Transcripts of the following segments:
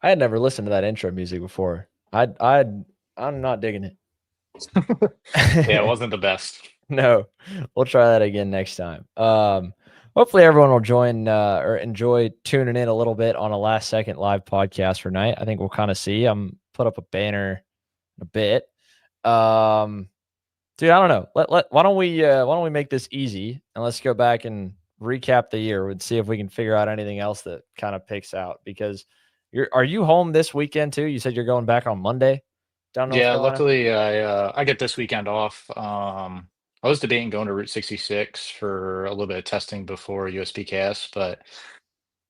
I had never listened to that intro music before. I'm not digging Yeah, it it. wasn't the best. No, we'll try that again next time. Hopefully everyone will join or enjoy tuning in a little bit on a last second live podcast for night. I think we'll kind of see. I'm put up a banner in a bit. Um, Dude, I don't know. Why don't we make this easy and let's go back and recap the year and see if we can figure out anything else that kind of picks out because are you home this weekend too? You said you're going back on Monday down North Yeah, Carolina? luckily I get this weekend off. I was debating going to Route 66 for a little bit of testing before USPCast, but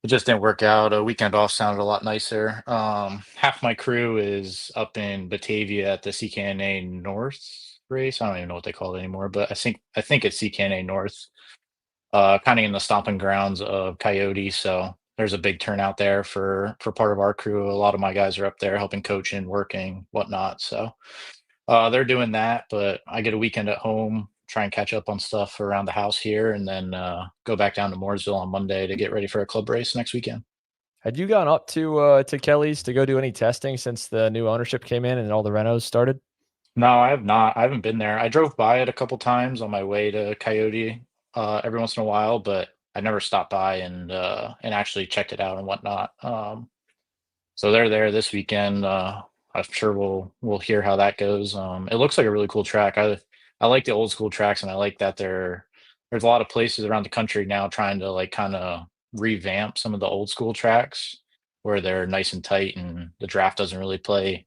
it just didn't work out. A weekend off sounded a lot nicer. Half my crew is up in Batavia at the CKNA North race. I don't even know what they call it anymore, but I think it's CKNA North. Kind of in the stomping grounds of Coyote. So there's a big turnout there for part of our crew. A lot of my guys are up there helping coaching, working, whatnot. So they're doing that, but I get a weekend at home, try and catch up on stuff around the house here, and then go back down to Mooresville on Monday to get ready for a club race next weekend. Had you gone up to Kelly's to go do any testing since the new ownership came in and all the renos started? No, I have not. I haven't been there. I drove by it a couple times on my way to Coyote every once in a while, but I never stopped by and actually checked it out and whatnot. So they're there this weekend. I'm sure we'll hear how that goes. It looks like a really cool track. I like the old school tracks, and I like that there's a lot of places around the country now trying to like kind of revamp some of the old school tracks where they're nice and tight and the draft doesn't really play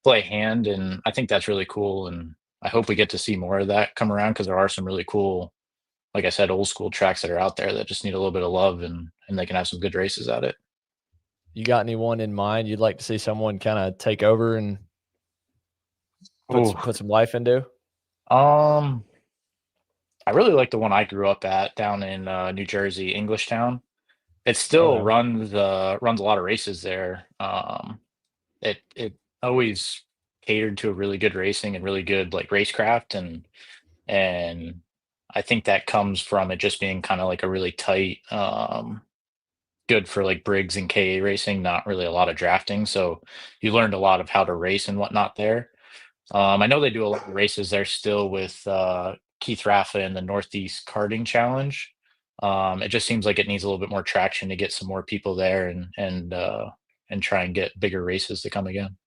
hand. And I think that's really cool. And I hope we get to see more of that come around because there are some really cool, like I said, old school tracks that are out there that just need a little bit of love and they can have some good races at it. You got anyone in mind you'd like to see someone kind of take over and Oh, put some life into? um, I really like the one I grew up at down in New Jersey, Englishtown. It still Okay. runs a lot of races there. It always catered to a really good racing and really good like racecraft and I think that comes from it just being kind of like a really tight, good for like Briggs and KA racing, not really a lot of drafting. So you learned a lot of how to race and whatnot there. I know they do a lot of races there still with Keith Raffa in the Northeast Karting Challenge. It just seems like it needs a little bit more traction to get some more people there and try and get bigger races to come again.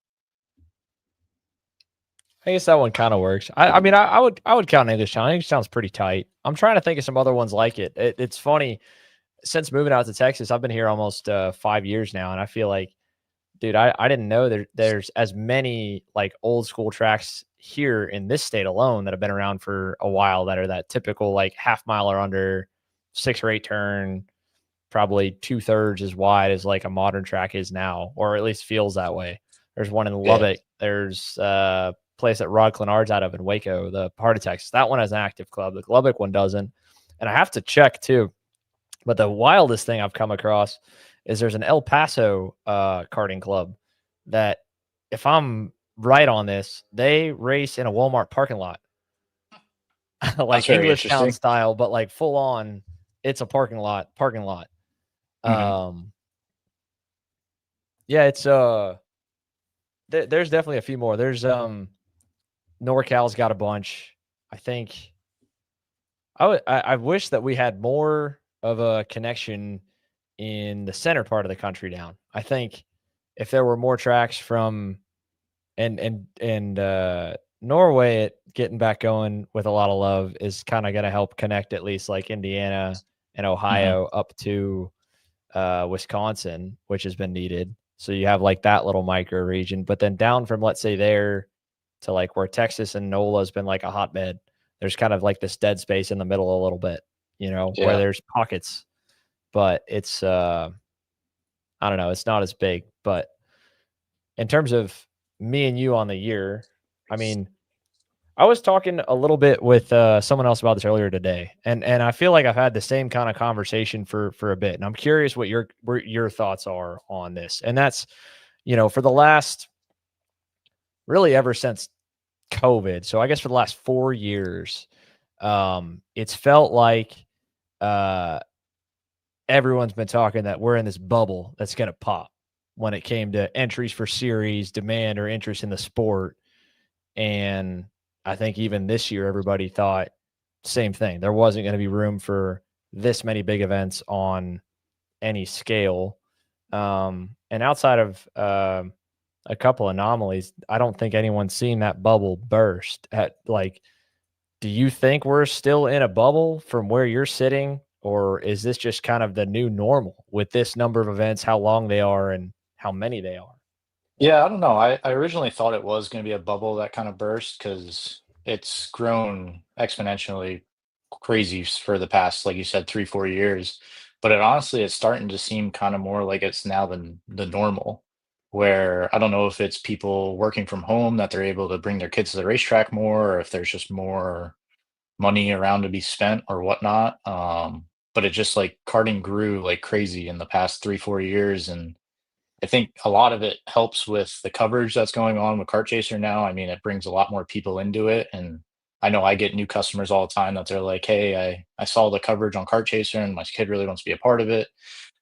I guess that one kind of works. I mean, I would count English Town. English Town's pretty tight. I'm trying to think of some other ones like it. It's funny since moving out to Texas. I've been here almost 5 years now, and I feel like, dude, I didn't know there's as many like old school tracks here in this state alone that have been around for a while that are that typical like half mile or under, 6 or 8 turn, probably 2/3 as wide as like a modern track is now, or at least feels that way. There's one in Yeah. Lubbock. There's a place that Rod Clenard's out of in Waco, the Heart of Texas. That one has an active club. The Lubbock one doesn't. And I have to check too. But the wildest thing I've come across is there's an El Paso karting club that, if I'm right on this, they race in a Walmart parking lot, That's like very English Town interesting. style, but like full on. It's a parking lot. Parking lot. Hmm. Um, yeah, it's there's definitely a few more. There's NorCal's got a bunch. I think I wish that we had more of a connection in the center part of the country down. I think if there were more tracks from and Norway getting back going with a lot of love is kind of going to help connect at least like Indiana and Hmm. Ohio up to Wisconsin, which has been needed. So you have like that little micro region, but then down from let's say there to like where Texas and NOLA has been like a hotbed. There's kind of like this dead space in the middle a little bit, where Yeah. there's pockets, but it's I don't know, it's not as big. But in terms of me and you on the year, I mean, I was talking a little bit with someone else about this earlier today, and I feel like I've had the same kind of conversation for a bit, and I'm curious what your thoughts are on this. And that's, for the last really ever since COVID, so I guess for the last 4 years, it's felt like uh, everyone's been talking that we're in this bubble that's going to pop. when it came to entries for series, demand, or interest in the sport. And I think even this year, everybody thought same thing. There wasn't going to be room for this many big events on any scale. And outside of a couple anomalies, I don't think anyone's seen that bubble burst. At like, do you think we're still in a bubble from where you're sitting, or is this just kind of the new normal with this number of events, how long they are, and how many they are? Yeah, I don't know. I originally thought it was going to be a bubble that kind of burst because it's grown exponentially crazy for the past, like you said, 3, 4 years. But it honestly, it's starting to seem kind of more like it's now the normal, where I don't know if it's people working from home that they're able to bring their kids to the racetrack more, or if there's just more money around to be spent or whatnot. But it just like karting grew like crazy in the past 3, 4 years, and I think a lot of it helps with the coverage that's going on with Kart Chaser now. I mean, it brings a lot more people into it. And I know I get new customers all the time that they're like, hey, I saw the coverage on Kart Chaser and my kid really wants to be a part of it.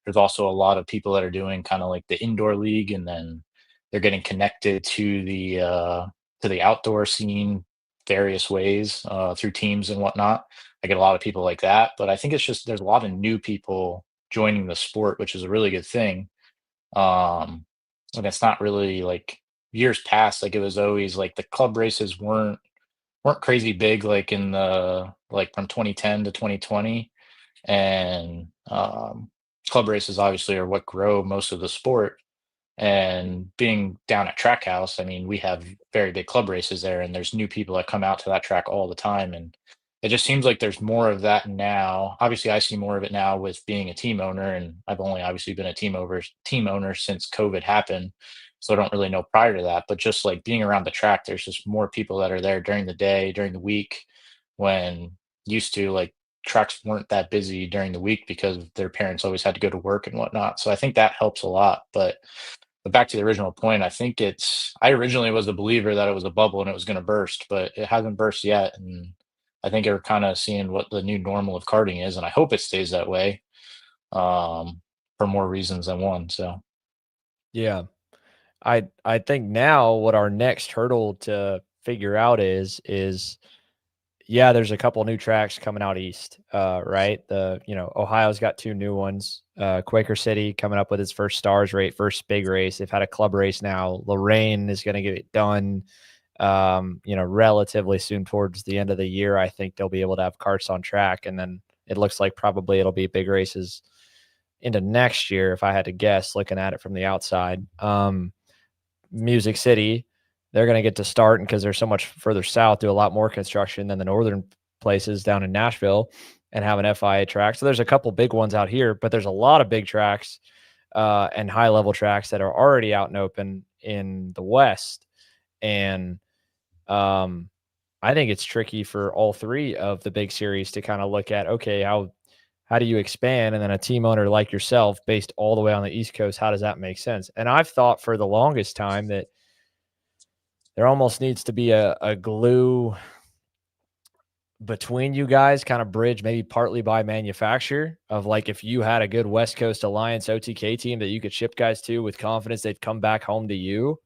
There's also a lot of people that are doing kind of like the indoor league, and then they're getting connected to the outdoor scene various ways through teams and whatnot. I get a lot of people like that, but I think it's just there's a lot of new people joining the sport, which is a really good thing. um, and it's not really like years past, like it was always like the club races weren't crazy big like in the like from 2010 to 2020. And club races obviously are what grow most of the sport. And being down at Trackhouse, I mean, we have very big club races there, and there's new people that come out to that track all the time. And it just seems like there's more of that now. Obviously, I see more of it now with being a team owner, and I've only obviously been a team owner since COVID happened. So I don't really know prior to that. But just like being around the track, there's just more people that are there during the day, during the week, when used to like tracks weren't that busy during the week because their parents always had to go to work and whatnot. So I think that helps a lot. But back to the original point, I think I originally was a believer that it was a bubble and it was going to burst, but it hasn't burst yet. And I think we're kind of seeing what the new normal of karting is. And I hope it stays that way for more reasons than one. So, Yeah. I think now what our next hurdle to figure out is yeah, there's a couple new tracks coming out east, right? Ohio's got 2 new ones. Quaker City coming up with its first stars rate, first big race. They've had a club race now. Lorraine is going to get it done, relatively soon towards the end of the year. I think they'll be able to have karts on track, and then it looks like probably it'll be big races into next year, if I had to guess, looking at it from the outside. Music City, they're going to get to start, and because they're so much further south, do a lot more construction than the northern places down in Nashville and have an FIA track. So there's a couple big ones out here, but there's a lot of big tracks and high level tracks that are already out and open in the West. And I think it's tricky for all 3 of the big series to kind of look at, okay, how do you expand? And then a team owner like yourself, based all the way on the East Coast, how does that make sense? And I've thought for the longest time that there almost needs to be a glue between you guys, kind of bridge, maybe partly by manufacturer, of like if you had a good West Coast Alliance OTK team that you could ship guys to with confidence, they'd come back home to you.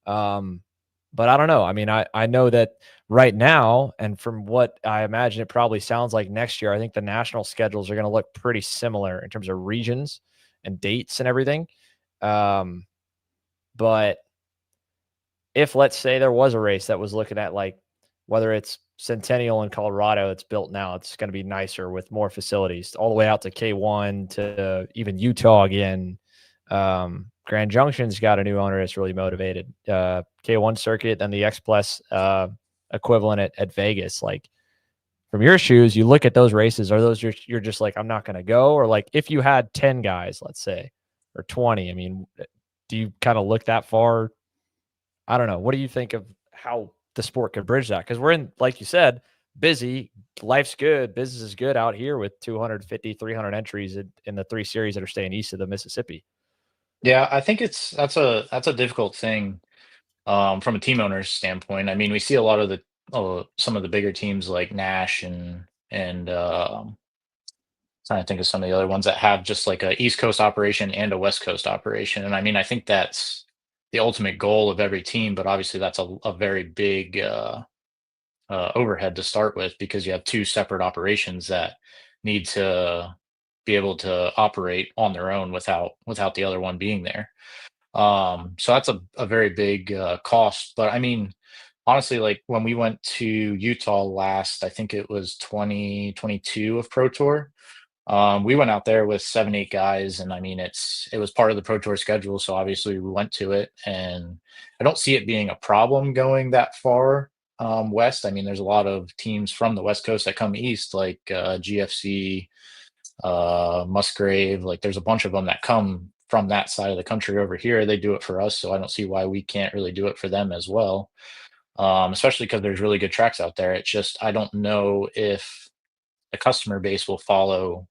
But I don't know. I mean, I know that right now, and from what I imagine, it probably sounds like next year, I think the national schedules are going to look pretty similar in terms of regions and dates and everything. But if, let's say, there was a race that was looking at like whether it's Centennial in Colorado, it's built now, it's going to be nicer with more facilities, all the way out to K1 to even Utah again. Grand Junction's got a new owner that's really motivated. K1 circuit, then the X Plus equivalent at Vegas. Like, from your shoes, you look at those races, are those you're just like, I'm not going to go? Or like if you had 10 guys, let's say, or 20, I mean, do you kind of look that far? I don't know. What do you think of how the sport could bridge that? Because we're in, like you said, busy. Life's good. Business is good out here with 250, 300 entries in the 3 series that are staying east of the Mississippi. yeah, I think that's a difficult thing from a team owner's standpoint. I mean, we see a lot of some of the bigger teams like Nash and Trying to think of some of the other ones that have just like a East Coast operation and a West Coast operation. And I mean, I think that's the ultimate goal of every team, but obviously that's a very big overhead to start with because you have two separate operations that need to be able to operate on their own without the other one being there. So that's a very big cost. But I mean, honestly, like when we went to Utah last, I think it was 2022 of Pro Tour. We went out there with 7, 8 guys, and I mean, it was part of the Pro Tour schedule, so obviously we went to it, and I don't see it being a problem going that far west. I mean, there's a lot of teams from the West Coast that come east, like GFC, Musgrave. Like, there's a bunch of them that come from that side of the country over here. They do it for us, so I don't see why we can't really do it for them as well. Especially because there's really good tracks out there. It's just I don't know if the customer base will follow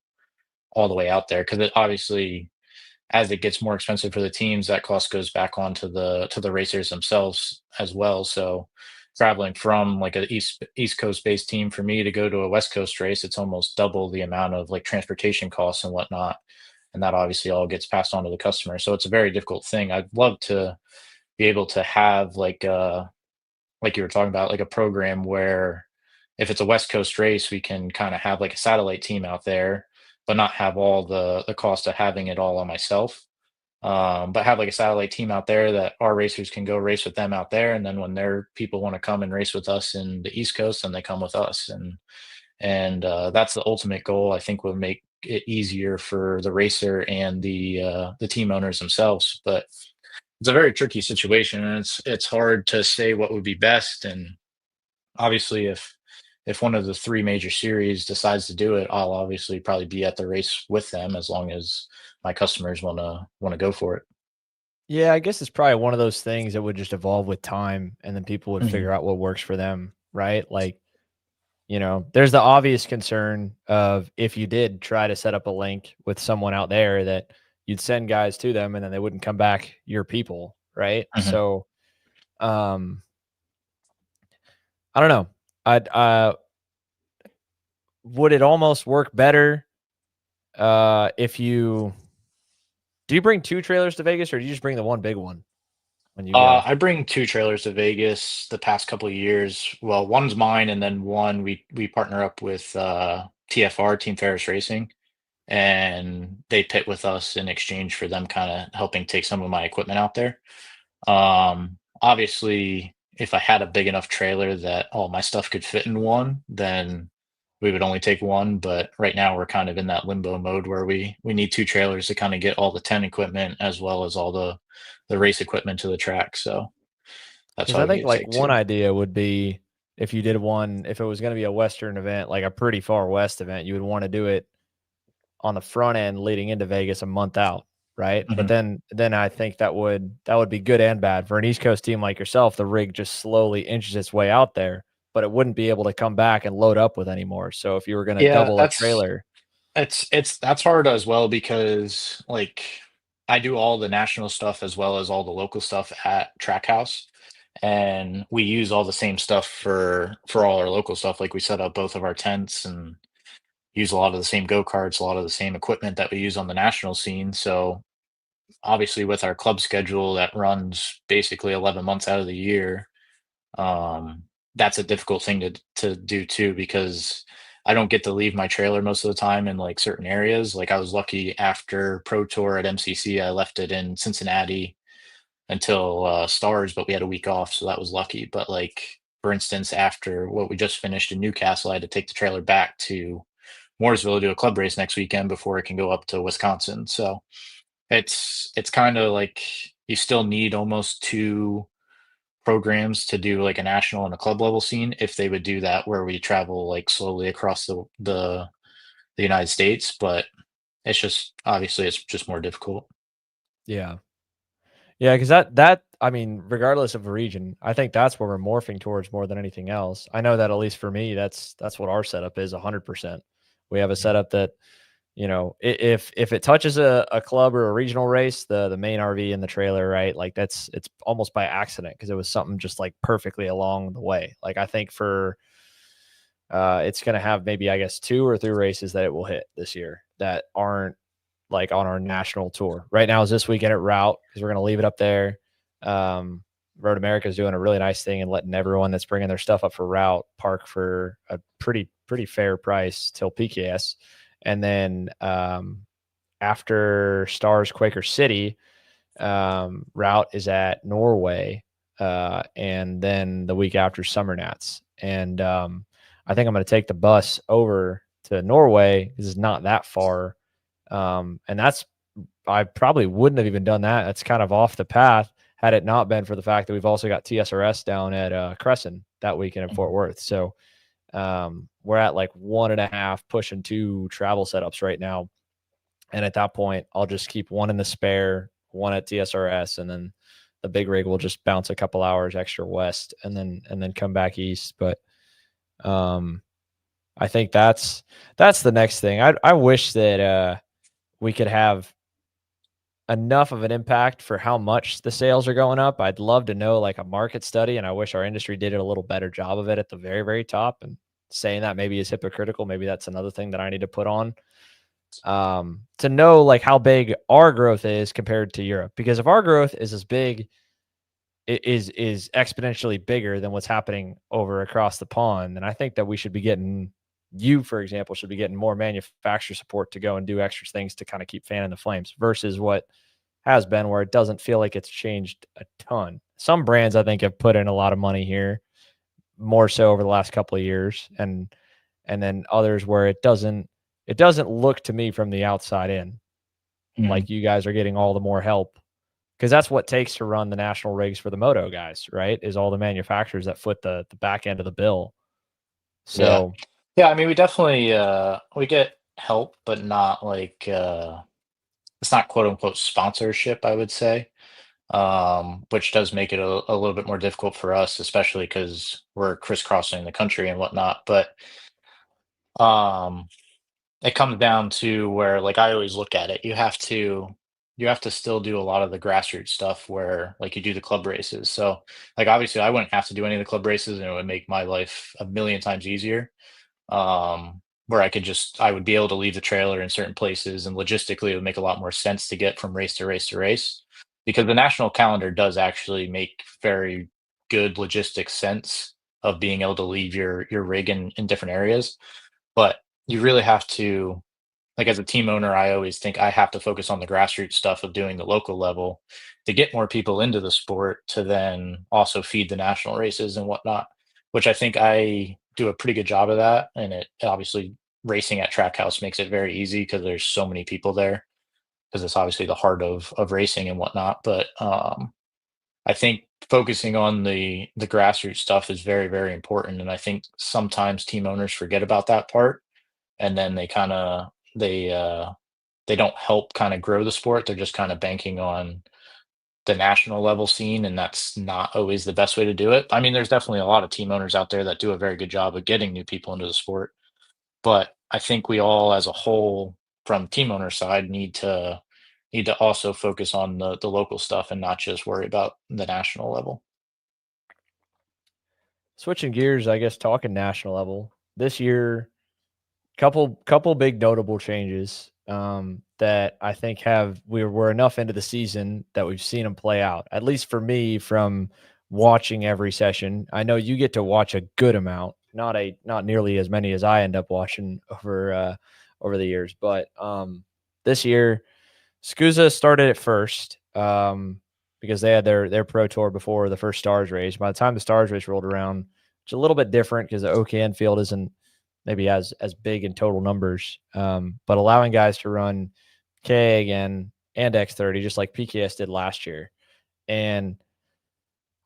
all the way out there because it obviously as it gets more expensive for the teams that cost goes back on to the racers themselves as well. So traveling from like a east coast based team for me to go to a west coast race, it's almost double the amount of like transportation costs and whatnot, and that obviously all gets passed on to the customer. So it's a very difficult thing. I'd love to be able to have like you were talking about, like a program where if it's a West Coast race, we can kind of have like a satellite team out there, but not have all the cost of having it all on myself. But have like a satellite team out there that our racers can go race with them out there, and then when their people want to come and race with us in the East Coast, then they come with us, and that's the ultimate goal. I think will make it easier for the racer and the team owners themselves. But it's a very tricky situation, and it's hard to say what would be best. And obviously, if one of the three major series decides to do it, I'll obviously probably be at the race with them as long as my customers want to go for it. Yeah, I guess it's probably one of those things that would just evolve with time, and then people would Mhm, figure out what works for them, right? Like, there's the obvious concern of if you did try to set up a link with someone out there that you'd send guys to them and then they wouldn't come back your people, right? mhm. So, um, I don't know. I'd would it almost work better if you do you bring 2 trailers to Vegas or do you just bring the one big one when you go? I bring two trailers to Vegas the past couple of years. Well, one's mine, and then one we partner up with TFR, Team Ferris Racing, and they pit with us in exchange for them kind of helping take some of my equipment out there. Obviously, if I had a big enough trailer that all my stuff could fit in one, then we would only take one. But right now, we're kind of in that limbo mode where we need two trailers to kind of get all the tent equipment as well as all the race equipment to the track. So that's Because why I we think need to like take one two. idea would be if you did one, if it was going to be a Western event, like a pretty far West event, you would want to do it on the front end leading into Vegas a month out, right? But Mhm. then I think that would be good and bad for an East Coast team like yourself. The rig just slowly inches its way out there, but it wouldn't be able to come back and load up with anymore. So if you were going to Yeah, double a trailer, that's hard as well because like I do all the national stuff as well as all the local stuff at Trackhouse, and we use all the same stuff for all our local stuff. Like we set up both of our tents and use a lot of the same go-karts, a lot of the same equipment that we use on the national scene. So obviously with our club schedule that runs basically 11 months out of the year, um, that's a difficult thing to do too because I don't get to leave my trailer most of the time in like certain areas. Like I was lucky after Pro Tour at MCC, I left it in Cincinnati until Stars, but we had a week off, so that was lucky. But like for instance, after what we just finished in Newcastle, I had to take the trailer back to Mooresville to do a club race next weekend before it can go up to Wisconsin. So it's kind of like you still need almost two programs to do like a national and a club level scene if they would do that where we travel like slowly across the United States, but it's just obviously it's just more difficult. yeah. Yeah, because that I mean, regardless of region, I think that's where we're morphing towards more than anything else. I know that at least for me, that's what our setup is 100%. We have a Mhm. setup that, if it touches a club or a regional race, the main RV and the trailer, right? Like it's almost by accident because it was something just like perfectly along the way. Like I think for it's gonna have maybe I guess 2 or 3 races that it will hit this year. that aren't like on our national tour. Right now is this weekend at Route because we're going to leave it up there. Road America is doing a really nice thing and letting everyone that's bringing their stuff up for Route park for a pretty fair price till PKS. And then after Stars Quaker City, Route is at Norway, and then the week after Summer Nats. And I think I'm going to take the bus over to Norway because it's not that far. And that's, I probably wouldn't have even done that. That's kind of off the path had it not been for the fact that we've also got TSRS down at Crescent that weekend in Fort Worth. So we're at like 1.5 pushing 2 travel setups right now. And at that point, I'll just keep one in the spare, one at TSRS, and then the big rig will just bounce a couple hours extra west and then come back east. But I think that's the next thing. I wish that we could have enough of an impact for how much the sales are going up. I'd love to know like a market study, and I wish our industry did a little better job of it at the very, very top. And saying that maybe is hypocritical. Maybe that's another thing that I need to put on to know like how big our growth is compared to Europe. Because if our growth is as big, it is exponentially bigger than what's happening over across the pond, then I think that we should be getting, you, for example, should be getting more manufacturer support to go and do extra things to kind of keep fanning the flames versus what has been where it doesn't feel like it's changed a ton. Some brands I think have put in a lot of money here, more so over the last couple of years, and then others where it doesn't look to me from the outside in like you guys are getting all the more help, because that's what it takes to run the national rigs for the moto guys, right? Is all the manufacturers that foot the back end of the bill. So yeah. I mean, we definitely we get help, but not like it's not quote unquote sponsorship, I would say, which does make it a little bit more difficult for us, especially because we're crisscrossing the country and whatnot. But um, it comes down to where, like, I always look at it, you have to still do a lot of the grassroots stuff where like you do the club races. So like obviously I wouldn't have to do any of the club races and it would make my life a million times easier. Where I would be able to leave the trailer in certain places, and logistically it would make a lot more sense to get from race to race to race, because the national calendar does actually make very good logistic sense of being able to leave your rig in different areas. But you really have to, like, as a team owner, I always think I have to focus on the grassroots stuff of doing the local level to get more people into the sport to then also feed the national races and whatnot, which I think I do a pretty good job of that. And it obviously, racing at Trackhouse makes it very easy because there's so many people there, because it's obviously the heart of racing and whatnot. But I think focusing on the grassroots stuff is very, very important. And I think sometimes team owners forget about that part, and then they don't help kind of grow the sport. They're just kind of banking on the national level scene, and that's not always the best way to do it. I mean, there's definitely a lot of team owners out there that do a very good job of getting new people into the sport, but I think we all as a whole, from team owner side, need to also focus on the local stuff and not just worry about the national level. switching gears, I guess talking national level this year, couple big notable changes that I think we're enough into the season that we've seen them play out. At least for me, from watching every session, I know you get to watch a good amount, not nearly as many as I end up watching over the years. But this year, SCUSA started at first because they had their pro tour before the first Stars race. By the time the Stars race rolled around, it's a little bit different because the OKN field isn't maybe as big in total numbers, but allowing guys to run K again and X30 just like PKS did last year. And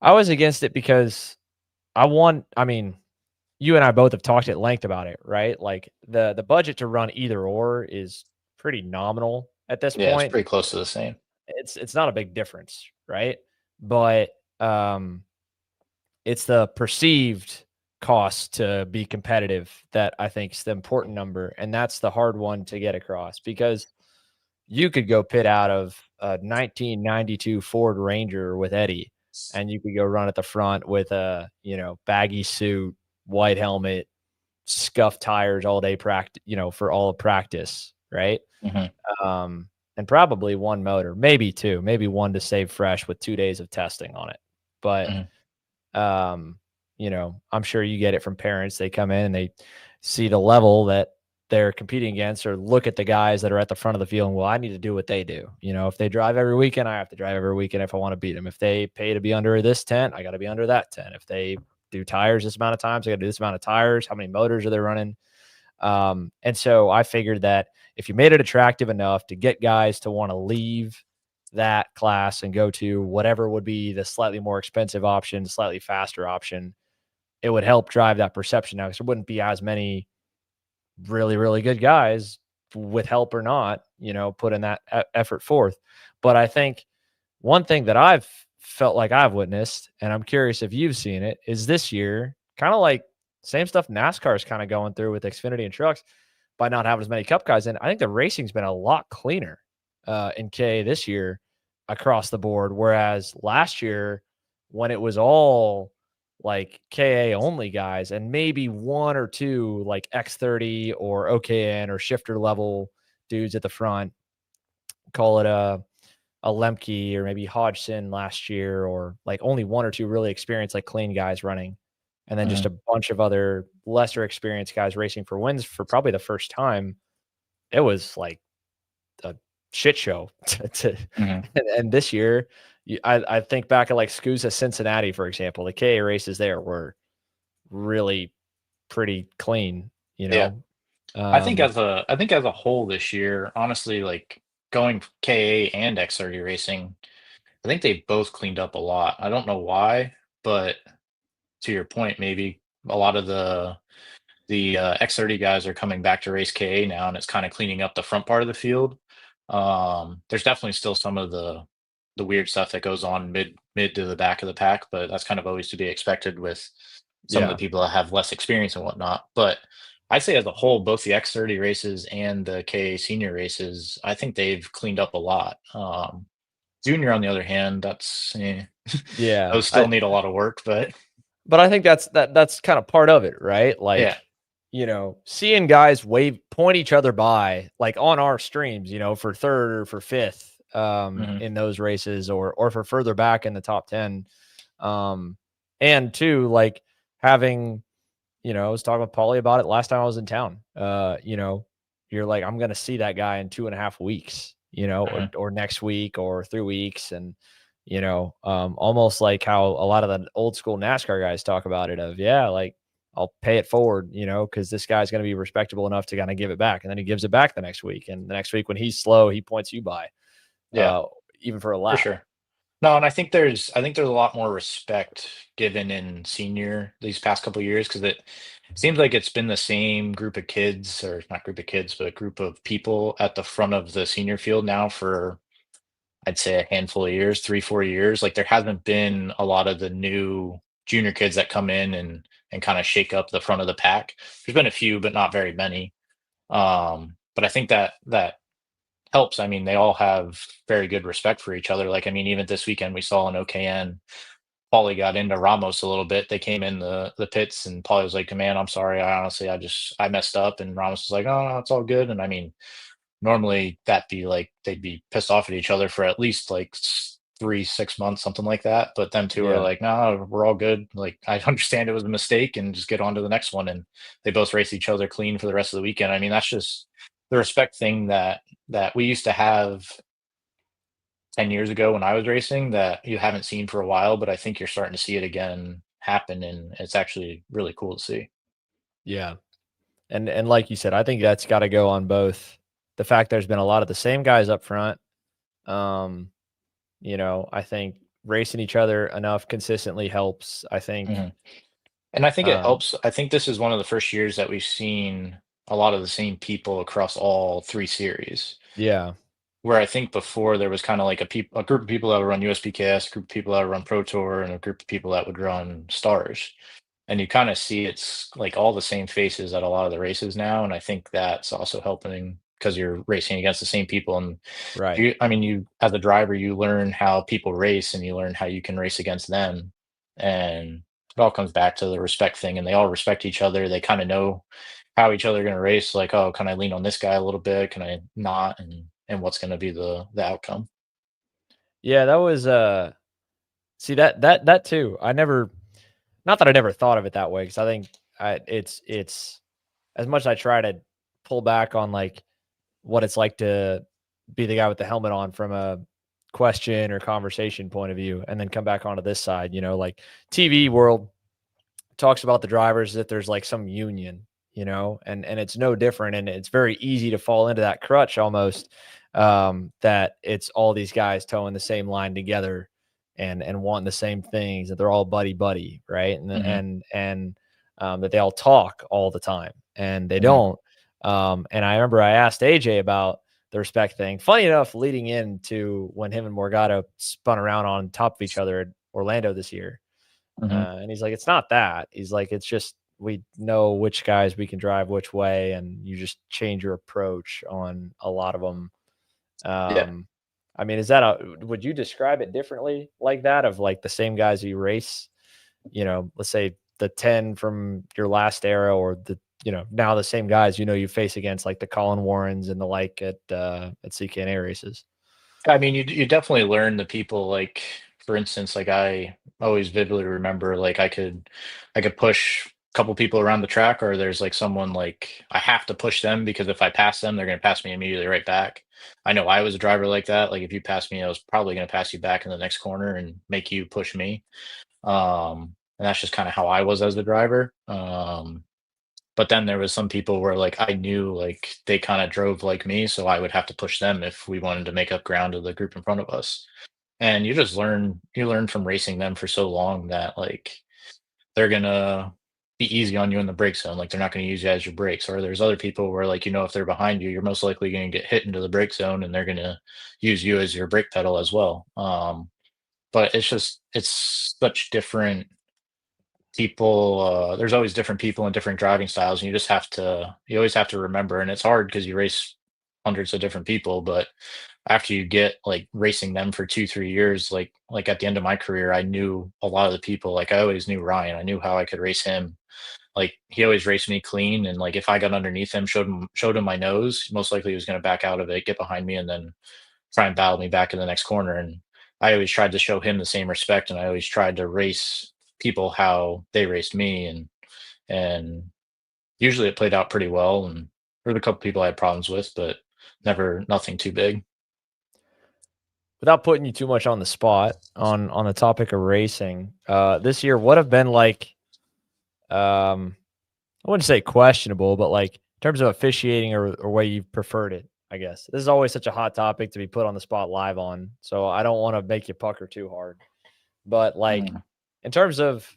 I was against it because I mean, you and I both have talked at length about it, right? Like the budget to run either or is pretty nominal at this Yeah, it's point. pretty close to the same. It's not a big difference, right? But it's the perceived cost to be competitive that I think is the important number, and that's the hard one to get across, because you could go pit out of a 1992 Ford Ranger with Eddie, and you could go run at the front with a baggy suit, white helmet, scuffed tires all day practice, for all of practice, right? Mhm. And probably one motor, maybe two, maybe one to save fresh with 2 days of testing on it. But Mhm. um, I'm sure you get it from parents. They come in and they see the level that they're competing against, or look at the guys that are at the front of the field and, well, I need to do what they do. If they drive every weekend, I have to drive every weekend if I want to beat them. If they pay to be under this tent, I got to be under that tent. If they do tires this amount of times, I got to do this amount of tires. How many motors are they running? And so I figured that if you made it attractive enough to get guys to want to leave that class and go to whatever would be the slightly more expensive option, slightly faster option, it would help drive that perception now, because there wouldn't be as many really, really good guys, with help or not, putting that effort forth. But I think one thing that I've felt like I've witnessed, and I'm curious if you've seen it, is this year, kind of like same stuff NASCAR is kind of going through with Xfinity and trucks by not having as many cup guys in. I think the racing's been a lot cleaner in K this year across the board. Whereas last year, when it was all like KA only guys and maybe one or two like X30 or OKN or shifter level dudes at the front, call it a Lemke or maybe Hodgson last year, or like only one or two really experienced, like clean guys running. And then just Mhm. a bunch of other lesser experienced guys racing for wins for probably the first time. It was like a shit show. Mhm. And this year, I think back at like SCUSA Cincinnati, for example, the KA races there were really pretty clean, you Yeah. know? I think as a whole this year, honestly, like going KA and X30 racing, I think they both cleaned up a lot. I don't know why, but to your point, maybe a lot of the X30 guys are coming back to race KA now, and it's kind of cleaning up the front part of the field. There's definitely still some of the weird stuff that goes on mid to the back of the pack, but that's kind of always to be expected with some of the Yeah. people that have less experience and whatnot. But I'd say as a whole, both the X30 races and the KA senior races, I think they've cleaned up a lot. Junior, on the other hand, Yeah. those still need a lot of work, but But I think that's kind of part of it, right? yeah. Like, seeing guys point each other by, like on our streams, for third or for fifth, Hmm. in those races, or for further back in the top 10. Um, and two, like having, I was talking with Paulie about it last time I was in town. You're like, I'm gonna see that guy in 2.5 weeks, Hmm. or next week or 3 weeks. And almost like how a lot of the old school NASCAR guys talk about it, of, yeah, like, I'll pay it forward, because this guy's going to be respectable enough to kind of give it back. And then he gives it back the next week. And the next week when he's slow, he points you by, Yeah, even for a for lap. sure. No, and I think there's a lot more respect given in senior these past couple of years, because it seems like it's been the same group of kids, or not group of kids, but a group of people at the front of the senior field now for, I'd say, a handful of years, 3, 4 years. Like there hasn't been a lot of the new junior kids that come in and kind of shake up the front of the pack. There's been a few, but not very many. But I think that helps. I mean, they all have very good respect for each other. Like, I mean, even this weekend we saw in OKN, Paulie got into Ramos a little bit. They came in the pits, and Paulie was like, "Man, I'm sorry. I messed up." And Ramos was like, "Oh, no, it's all good." And I mean, normally that'd be like they'd be pissed off at each other for at least like 3, 6 months, something like that. But them two are Yeah. like, "No, we're all good. Like, I understand it was a mistake, and just get on to the next one." And they both race each other clean for the rest of the weekend. I mean, that's just the respect thing that we used to have 10 years ago when I was racing, that you haven't seen for a while, but I think you're starting to see it again happen, and it's actually really cool to see. Yeah. And like you said, I think that's got to go on both the fact there's been a lot of the same guys up front. Um, I think racing each other enough consistently helps. I think, Mhm. And I think it um, helps. I think this is one of the first years that we've seen a lot of the same people across all 3 series, yeah, where I think before there was kinda like a group of people that would run USPKS, a group of people that would run Pro Tour, and a group of people that would run Stars. And you kinda see it's like all the same faces at a lot of the races now, and I think that's also helping because you're racing against the same people. And right. you I mean, you as a driver, you learn how people race, and you learn how you can race against them, and it all comes back to the respect thing, and they all respect each other. They kinda know how each other are going to race. Like, oh, can I lean on this guy a little bit? Can I not? And what's going to be the outcome? Yeah, that was see that too. I never, not that I never thought of it that way, because I think it's as much as I try to pull back on like what it's like to be the guy with the helmet on from a question or conversation point of view, and then come back onto this side, like TV world talks about the drivers that there's like some union, and it's no different. And it's very easy to fall into that crutch almost, that it's all these guys towing the same line together and wanting the same things, that they're all buddy buddy, right? And Hmm. that they all talk all the time, and they Hmm. don't. And I remember I asked AJ about the respect thing. Funny enough, leading into when him and Morgado spun around on top of each other at Orlando this year, Hmm. and he's like, it's not that. He's like, it's just we know which guys we can drive which way, and you just change your approach on a lot of them. Yeah. I mean, is that would you describe it differently like that, of like the same guys you race, let's say the 10 from your last era, or now the same guys, you face against, like the Colin Warrens and the like at CKNA races? I mean, you definitely learn the people. Like, for instance, like I always vividly remember, like I could push a couple people around the track, or there's like someone like I have to push them because if I pass them, they're going to pass me immediately right back. I know I was a driver like that. Like if you pass me, I was probably going to pass you back in the next corner and make you push me. And that's just kind of how I was as a driver. But then there was some people where like I knew like they kind of drove like me, so I would have to push them if we wanted to make up ground to the group in front of us. And you learn from racing them for so long that like they're gonna be easy on you in the brake zone. Like they're not gonna use you as your brakes. Or there's other people where like if they're behind you, you're most likely gonna get hit into the brake zone and they're gonna use you as your brake pedal as well. But it's such different people. There's always different people and different driving styles, and you always have to remember. And it's hard because you race hundreds of different people, but after you get like racing them for 2 3 years, like at the end of my career, I knew a lot of the people. Like I always knew Ryan. I knew how I could race him. Like he always raced me clean, and like if I got underneath him, showed him my nose, most likely he was going to back out of it, get behind me, and then try and battle me back in the next corner. And I always tried to show him the same respect, and I always tried to race people how they raced me, and usually it played out pretty well. And there were a couple people I had problems with, but never nothing too big. Without putting you too much on the spot on the topic of racing, this year, what have been like, I wouldn't say questionable, but like in terms of officiating, or way you've preferred it, I guess. This is always such a hot topic to be put on the spot live on, so I don't want to make you pucker too hard. But like Mm. in terms of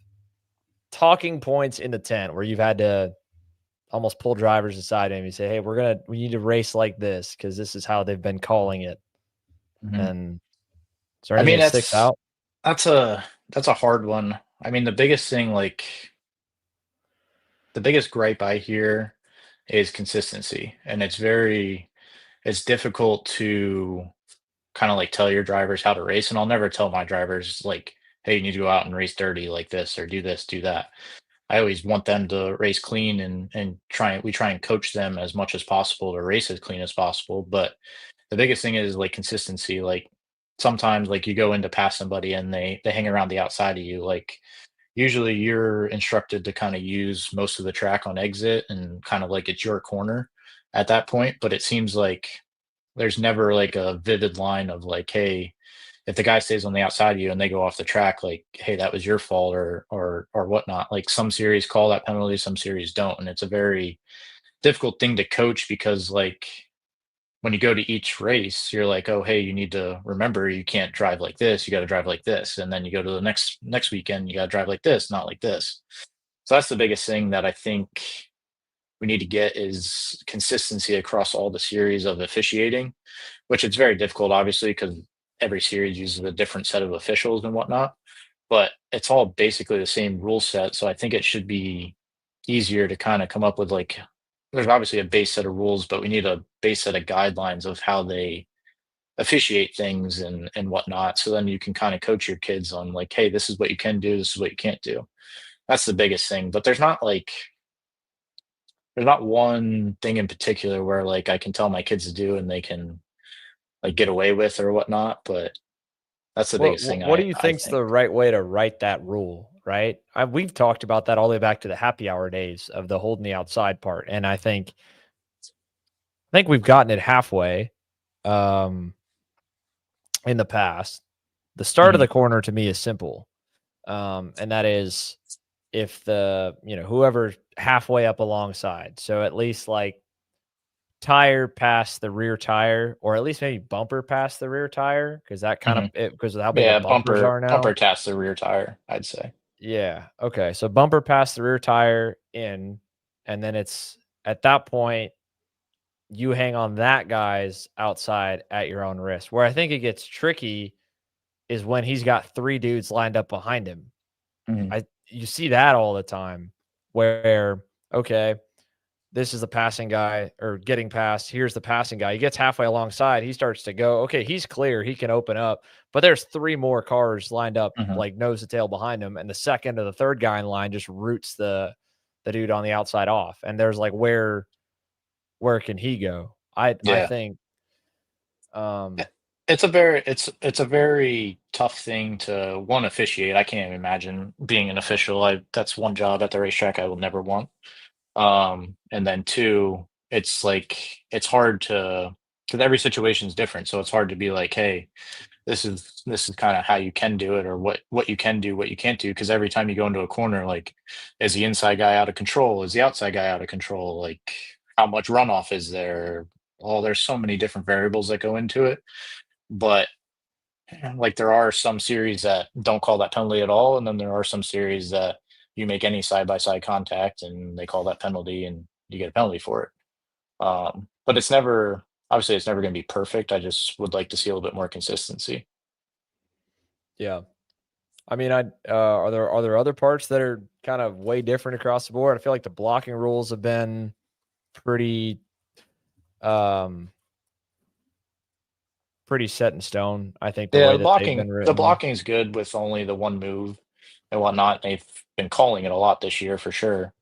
talking points in the tent where you've had to almost pull drivers aside and you say, "Hey, we need to race like this because this is how they've been calling it." Mhm. And is there I anything mean, that sticks out? that's a hard one. I mean, the biggest thing, like the biggest gripe I hear is consistency, and it's difficult to kind of like tell your drivers how to race. And I'll never tell my drivers like, hey, you need to go out and race dirty like this, or do this, do that. I always want them to race clean, and try and coach them as much as possible to race as clean as possible. But the biggest thing is like consistency. Like sometimes like you go in to pass somebody and they hang around the outside of you. Like usually you're instructed to kind of use most of the track on exit and kind of like it's your corner at that point. But it seems like there's never like a vivid line of like, hey, if the guy stays on the outside of you and they go off the track, like, hey, that was your fault, or whatnot. Like some series call that penalty, some series don't, and it's a very difficult thing to coach because like when you go to each race, you're like, oh, hey, you need to remember you can't drive like this, you got to drive like this, and then you go to the next weekend, you got to drive like this, not like this. So that's the biggest thing that I think we need to get is consistency across all the series of officiating, which it's very difficult, obviously, because every series uses a different set of officials and whatnot. But it's all basically the same rule set. So I think it should be easier to kind of come up with like, there's obviously a base set of rules, but we need a base set of guidelines of how they officiate things and whatnot. So then you can kind of coach your kids on like, hey, this is what you can do, this is what you can't do. That's the biggest thing. But there's not like one thing in particular where like I can tell my kids to do and they can like get away with or whatnot. But that's the biggest thing What do you I think's think. the right way to write that rule, right? We've talked about that all the way back to the happy hour days of the holding the outside part, and I think we've gotten it halfway, um, in the past. The start of Mhm, the corner to me is simple, and that is if whoever halfway up alongside, so at least like tire past the rear tire, or at least maybe bumper past the rear tire, because that kind of mhm. because of how big the Yeah, bumpers are bumper now. taps the rear tire, I'd say. Yeah. Okay. So bumper past the rear tire in, and then it's at that point you hang on that guy's outside at your own risk. Where I think it gets tricky is when he's got three dudes lined up behind him. Mhm, You see that all the time where okay, this is the passing guy or getting past. Here's the passing guy. He gets halfway alongside. He starts to go, okay, he's clear. He can open up. But there's three more cars lined up, mhm. like nose to tail behind him. And the second or the third guy in line just roots the dude on the outside off. And there's like, where can he go? I Yeah. think I um it's a very tough thing to, one, officiate. I can't even imagine being an official. That's one job at the racetrack I will never want. And then two, it's like it's hard to, because every situation is different, so it's hard to be like, "Hey, this is kinda how you can do it," or what you can do, what you can't do. Because every time you go into a corner, like, is the inside guy out of control? Is the outside guy out of control? Like, how much runoff is there? Oh, there's so many different variables that go into it, but, like, there are some series that don't call that penalty at all, and then there are some series that you make any side-by-side contact, and they call that penalty, and you get a penalty for it. But it's never, obviously, it's never gonna be perfect. I just would like to see a little bit more consistency. yeah. I mean, are there other parts that are kind of way different across the board? I feel like the blocking rules have been pretty um pretty set in stone. I think the Yeah, way that they've been the written. blocking is good with only the one move and whatnot. They've been calling it a lot this year for sure.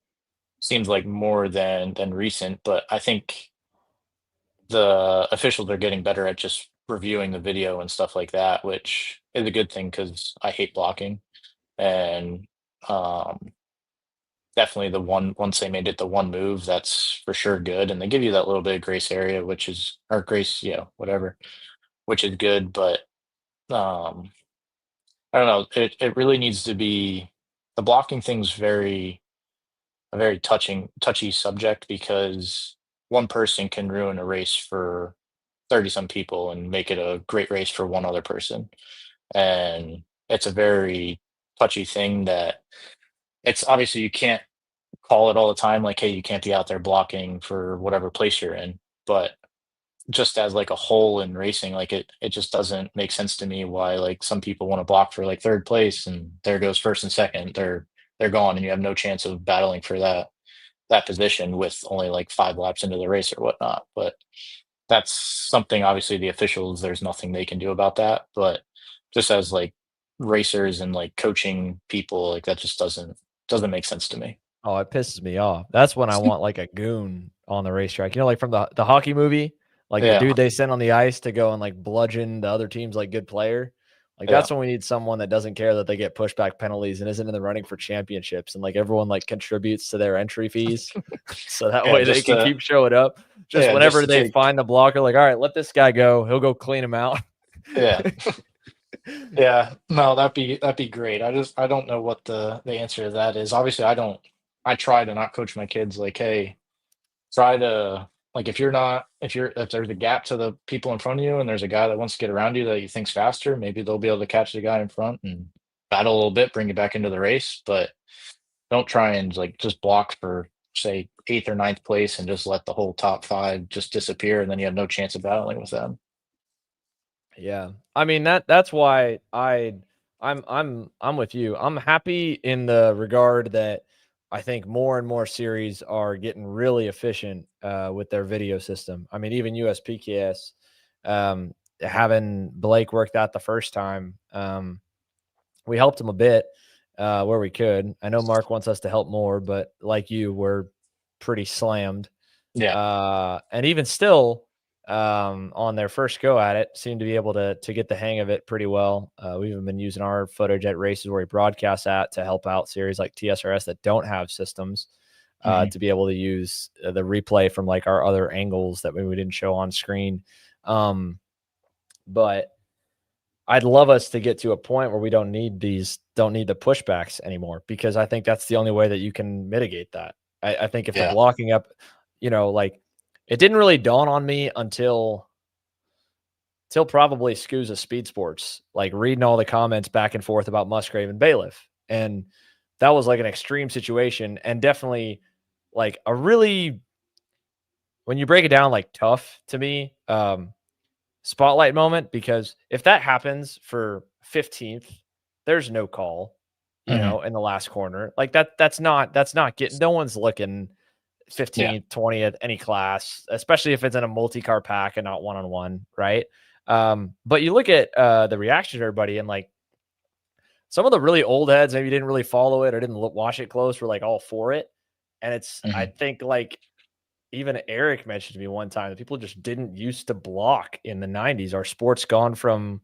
Seems like more than recent, but I think the officials are getting better at just reviewing the video and stuff like that, which is a good thing because I hate blocking. And um, definitely the one, once they made it the one move, that's for sure good. And they give you that little bit of grace area, which is, or grace, yeah, whatever, which is good. But um, I don't know. It really needs to be, the blocking thing's a very touchy subject because one person can ruin a race for 30 some people and make it a great race for one other person. And it's a very touchy thing that, it's obviously you can't call it all the time like, hey, you can't be out there blocking for whatever place you're in. But just as like a whole in racing, like it just doesn't make sense to me why like some people want to block for like third place and there goes first and second. They're gone and you have no chance of battling for that position with only like 5 laps into the race or whatnot. But that's something, obviously the officials, there's nothing they can do about that. But just as like racers and like coaching people, like that just doesn't make sense to me. Oh, it pisses me off. That's when I want like a goon on the racetrack. Like from the hockey movie, like the Yeah, dude they send on the ice to go and like bludgeon the other team's like good player. Like yeah. that's when we need someone that doesn't care that they get pushback penalties and isn't in the running for championships and like everyone like contributes to their entry fees so that Yeah, way they just can keep showing up. Just just whenever to they take, find the blocker, like, all right, let this guy go. He'll go clean him out. yeah. Yeah, no, that'd be great. I don't know what the answer to that is. Obviously, I try to not coach my kids like, hey, try to, like, if you're not, if there's a gap to the people in front of you and there's a guy that wants to get around you that you think's faster, maybe they'll be able to catch the guy in front and battle a little bit, bring you back into the race. But don't try and like just block for, say, eighth or ninth place and just let the whole top five just disappear and then you have no chance of battling with them. Yeah. I mean that's why I'm with you. I'm happy in the regard that I think more and more series are getting really efficient with their video system. I mean even USPKS having Blake work that the first time we helped him a bit where we could. I know Mark wants us to help more, but like you, we're pretty slammed. Yeah. And even still, on their first go at it, seemed to be able to get the hang of it pretty well. We've even been using our footage at races where we broadcast at to help out series like TSRS that don't have systems, to be able to use the replay from like our other angles that maybe we didn't show on screen. But I'd love us to get to a point where we don't need the pushbacks anymore, because I think that's the only way that you can mitigate that. I think if the blocking up, like it didn't really dawn on me until probably Scusa Speed Sports, like reading all the comments back and forth about Musgrave and Bailiff. And that was like an extreme situation, and definitely like a really, when you break it down, like tough to me, spotlight moment, because if that happens for 15th, there's no call, in the last corner. Like that's not getting, no one's looking 15th, 20th, any class, especially if it's in a multi-car pack and not one-on-one, right? But you look at the reaction to everybody, and like some of the really old heads maybe didn't really follow it or didn't watch it close, were like all for it. And it's, I think like even Eric mentioned to me one time that people just didn't used to block in the 90s. Our sport's gone from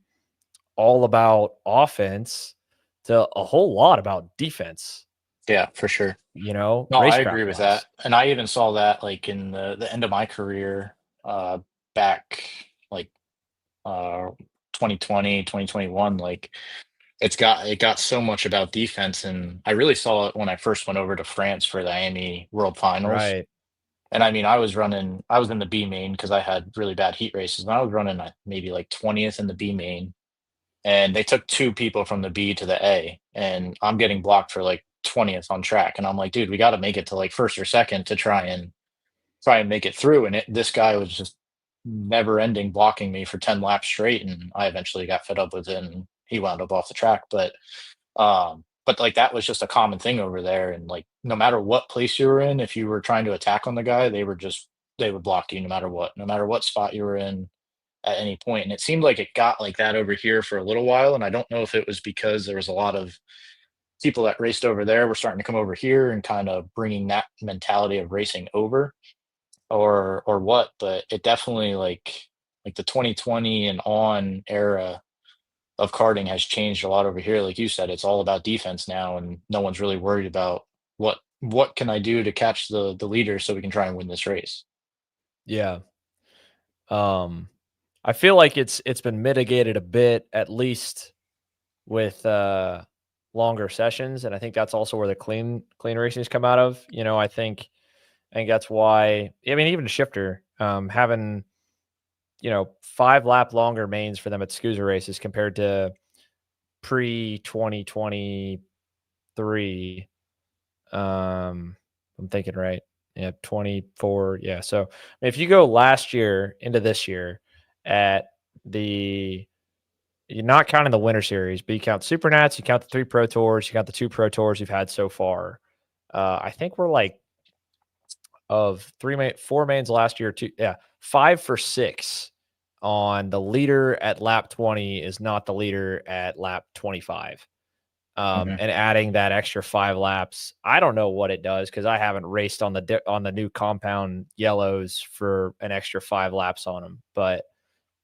all about offense to a whole lot about defense. Yeah, for sure. No, I agree with that. And I even saw that like in the end of my career, back like 2020, 2021, like it got so much about defense. And I really saw it when I first went over to France for the AMI World Finals. Right. And I mean, I was in the B main because I had really bad heat races, and I was running maybe like 20th in the B main. And they took two people from the B to the A, and I'm getting blocked for like 20th on track. And I'm like, dude, we got to make it to like first or second to try and make it through. And this guy was just never ending blocking me for 10 laps straight. And I eventually got fed up with it, and he wound up off the track. But like that was just a common thing over there. And like no matter what place you were in, if you were trying to attack on the guy, they would block you no matter what spot you were in at any point. And it seemed like it got like that over here for a little while. And I don't know if it was because there was a lot of people that raced over there were starting to come over here and kind of bringing that mentality of racing over, or what. But it definitely like the 2020 and on era of karting has changed a lot over here. Like you said, it's all about defense now, and no one's really worried about what can I do to catch the leader so we can try and win this race. Yeah. I feel like it's been mitigated a bit, at least with longer sessions, and I think that's also where the clean racing has come out of. I think that's why. I mean, even a shifter having 5-lap longer mains for them at Scusa races compared to pre 2023. I'm thinking right. Yeah, 24. Yeah. So if you go last year into this year at you're not counting the Winter Series, but you count Supernats, you count the 3 Pro Tours, you count the 2 Pro Tours you've had so far. I think we're like of 4 mains last year, 5 for 6 on the leader at lap 20 is not the leader at lap 25. And adding that extra 5 laps, I don't know what it does, because I haven't raced on the new compound yellows for an extra 5 laps on them. But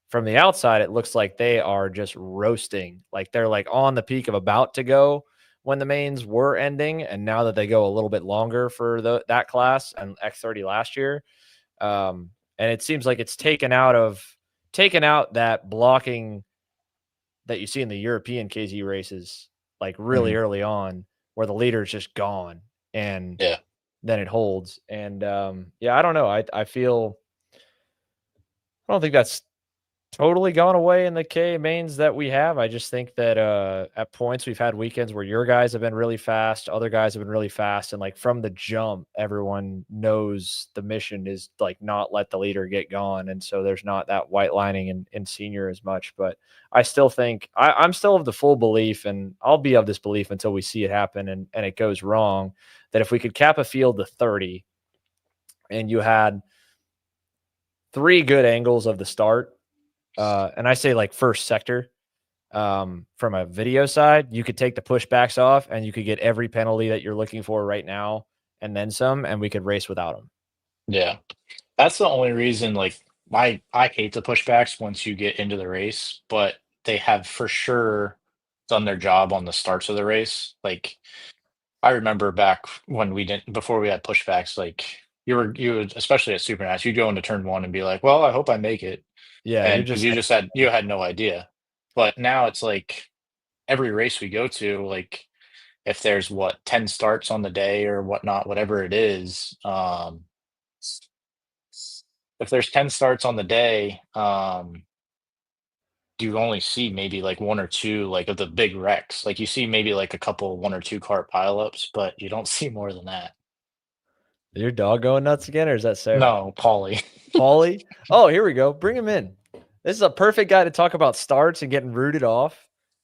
from the outside, it looks like they are just roasting. Like they're like on the peak of about to go when the mains were ending, and now that they go a little bit longer for that class and X30 last year, and it seems like it's taken out that blocking that you see in the European KZ races, like really early on, where the leader is just gone, and then it holds. And I don't know. I don't think that's totally gone away in the K mains that we have. I just think that at points we've had weekends where your guys have been really fast, other guys have been really fast, and like from the jump, everyone knows the mission is like not let the leader get gone, and so there's not that white lining in senior as much. But I still think I'm still of the full belief, and I'll be of this belief until we see it happen and it goes wrong, that if we could cap a field to 30 and you had 3 good angles of the start, and I say like first sector, from a video side, you could take the pushbacks off and you could get every penalty that you're looking for right now and then some, and we could race without them. Yeah. That's the only reason, like, I hate the pushbacks once you get into the race, but they have for sure done their job on the starts of the race. Like, I remember back when we didn't before we had pushbacks, like you would especially at Supernats, you'd go into turn one and be like, well, I hope I make it. Yeah, you're And because just you had no idea. But now it's like every race we go to, like if there's 10 starts on the day or whatnot, whatever it is, if there's 10 starts on the day, you only see maybe like one or two like of the big wrecks. Like you see maybe like a couple 1 or 2 car pileups, but you don't see more than that. your dog going nuts again, or is that Sarah? No, Paulie. Paulie? Oh, here we go. Bring him in. This is a perfect guy to talk about starts and getting rooted off.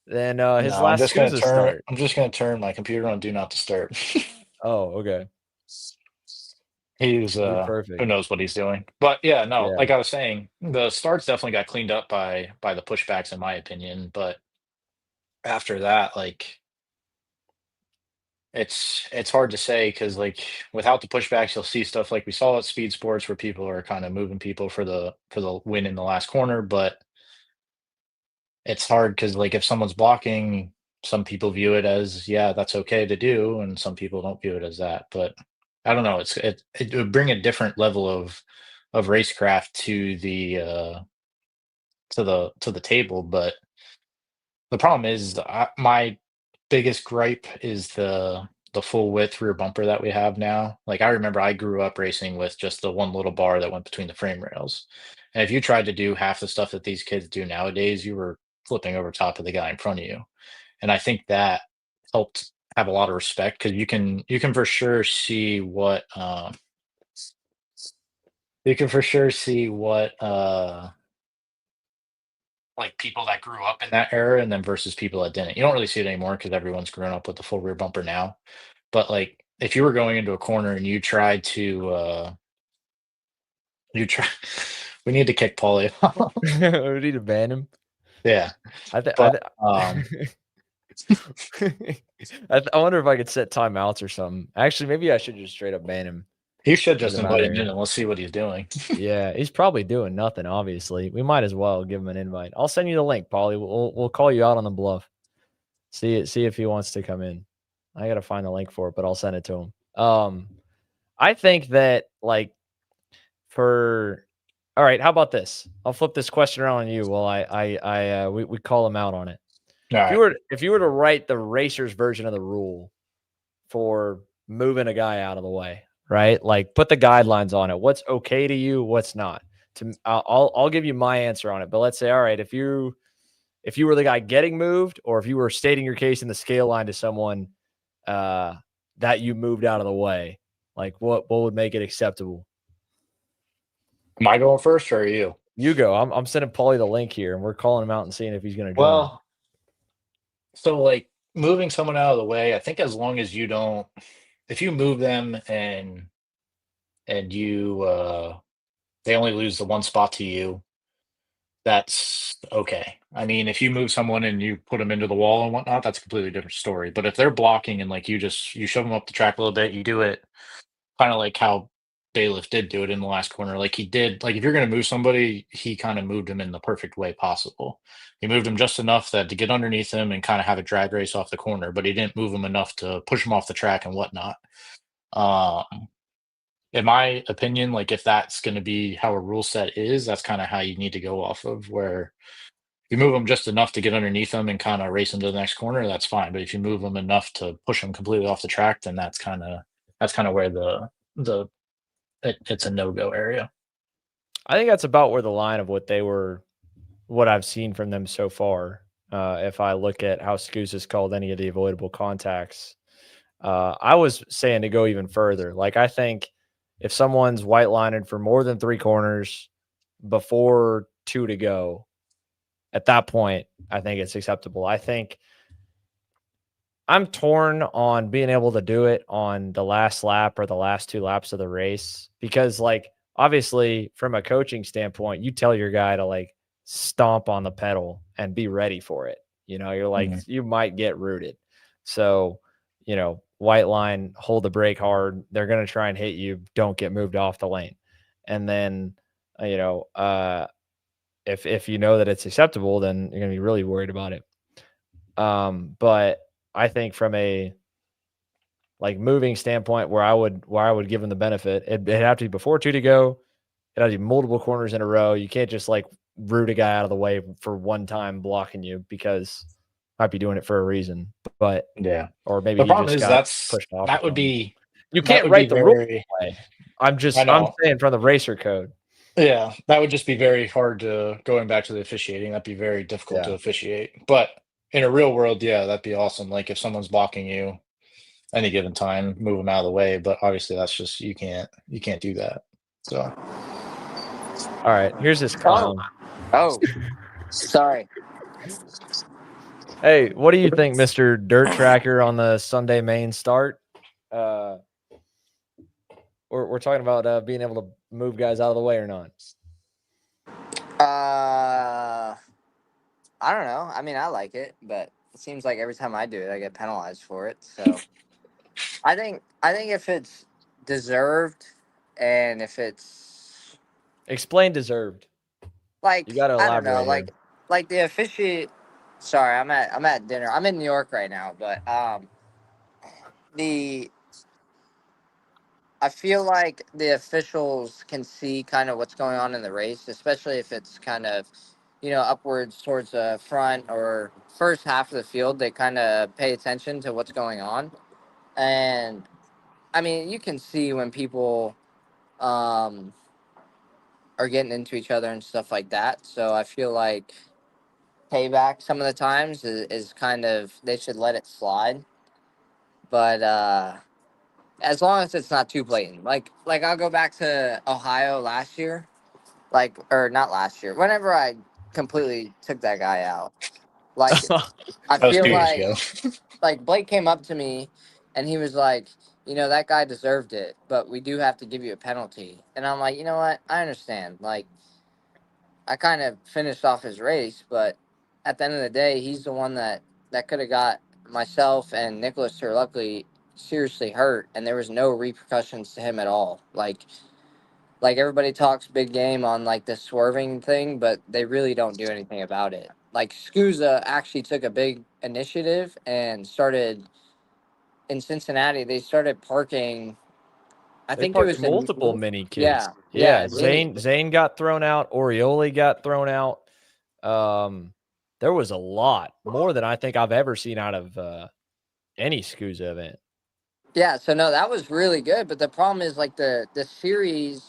Then his No, last SCUSA start. I'm just gonna turn my computer on do not disturb. Oh, okay. He's You're who perfect. knows what he's doing. But yeah, no, Yeah. like I was saying, the starts definitely got cleaned up by the pushbacks in my opinion. But after that, like it's hard to say because like without the pushbacks, you'll see stuff like we saw at speed sports where people are kind of moving people for the win in the last corner, but it's hard because like if someone's blocking, some people view it as yeah, that's okay to do, and some people don't view it as that. But I don't know. It would bring a different level of racecraft to the table. But the problem is my biggest gripe is the full width rear bumper that we have now. Like I remember I grew up racing with just the one little bar that went between the frame rails. And if you tried to do half the stuff that these kids do nowadays, you were flipping over top of the guy in front of you. And I think that helped have a lot of respect because you can for sure see what you can for sure see what like people that grew up in that era and then versus people that didn't. You don't really see it anymore because everyone's grown up with the full rear bumper now. But like if you were going into a corner and you tried to you try we need to kick Paulie off. We need to ban him. Yeah. I think. But I wonder if I could set timeouts or something. Actually, maybe I should just straight up ban him. you should Get just him out invite of him in here. and let's see what he's doing. Yeah, he's probably doing nothing. Obviously, we might as well give him an invite. I'll send you the link, Paulie. We'll call you out on the bluff. See if he wants to come in. I gotta find the link for it, but I'll send it to him. I think that like for all right, how about this? I'll flip this question around on you while we call him out on it. All right. If you were to write the racers version of the rule for moving a guy out of the way, right? Like put the guidelines on it. What's okay to you? What's not? I'll give you my answer on it. But let's say, all right, if you were the guy getting moved, or if you were stating your case in the scale line to someone that you moved out of the way, like what would make it acceptable? Am I going first or are you? You go. I'm sending Paulie the link here, and we're calling him out and seeing if he's going to join. Well, so like moving someone out of the way, I think as long as you don't if you move them and you they only lose the one spot to you, that's okay. I mean, if you move someone and you put them into the wall and whatnot, that's a completely different story. But if they're blocking and like you shove them up the track a little bit, you do it kind of like how Bailiff did do it in the last corner. Like he did, like if you're going to move somebody, he kind of moved him in the perfect way possible. He moved him just enough that to get underneath him and kind of have a drag race off the corner, but he didn't move him enough to push him off the track and whatnot. In my opinion, like if that's going to be how a rule set is, that's kind of how you need to go off of. Where you move them just enough to get underneath them and kind of race them to the next corner, that's fine. But if you move them enough to push them completely off the track, then that's kind of where the it's a no-go area. I think that's about where the line of what I've seen from them so far. If I look at how Scoos has called any of the avoidable contacts, I was saying to go even further. Like I think if someone's white lined for more than 3 corners before 2 to go, at that point, I think it's acceptable. I think I'm torn on being able to do it on the last lap or the last 2 laps of the race because, like, obviously, from a coaching standpoint, you tell your guy to like stomp on the pedal and be ready for it. You know, you're like, you might get rooted. So, white line, hold the brake hard. They're going to try and hit you. Don't get moved off the lane. And then, if you know that it's acceptable, then you're going to be really worried about it. But I think from a moving standpoint, where I would give them the benefit, it'd have to be before 2 to go. It'd have to be multiple corners in a row. You can't just root a guy out of the way for one time blocking you, because might be doing it for a reason. But Yeah. or maybe The he problem just is got pushed off. that would be You that can't would be write the rule very way. I'm know. saying from the racer code. Yeah, that would just be very hard to going back to the officiating. That'd be very difficult to Yeah. officiate. But in a real world, yeah, that'd be awesome. Like if someone's blocking you any given time, move them out of the way. But obviously, that's just you can't do that. So, All right, here's this clown. Oh, sorry. Hey, what do you think, Mr. Dirt Tracker, on the Sunday main start? We're talking about being able to move guys out of the way or not. I don't know. I mean, I like it, but it seems like every time I do it, I get penalized for it. So I think if it's deserved and if it's Explain deserved. like, You got to I don't know, elaborate here. like the officiate. Sorry, I'm at dinner. I'm in New York right now, but the I feel like the officials can see kind of what's going on in the race, especially if it's kind of, upwards towards the front or first half of the field. They kind of pay attention to what's going on. And I mean, you can see when people um, are getting into each other and stuff like that. So I feel like payback some of the times is kind of, they should let it slide. But as long as it's not too blatant. Like I'll go back to Ohio last year, or not last year. Whenever I completely took that guy out, like I that was feel 2 years like ago. Blake came up to me, and he was like, that guy deserved it, but we do have to give you a penalty. And I'm like, you know what? I understand. Like, I kind of finished off his race, but at the end of the day, he's the one that could have got myself and Nicholas Turlucky seriously hurt, and there was no repercussions to him at all. Like everybody talks big game on like the swerving thing, but they really don't do anything about it. Like Scusa actually took a big initiative and started in Cincinnati. They started parking. I They think it parked was in multiple mini kids. yeah. Zane got thrown out. Orioli got thrown out. There was a lot more than I think I've ever seen out of any Scusa event. Yeah, so no, that was really good. But the problem is like the series.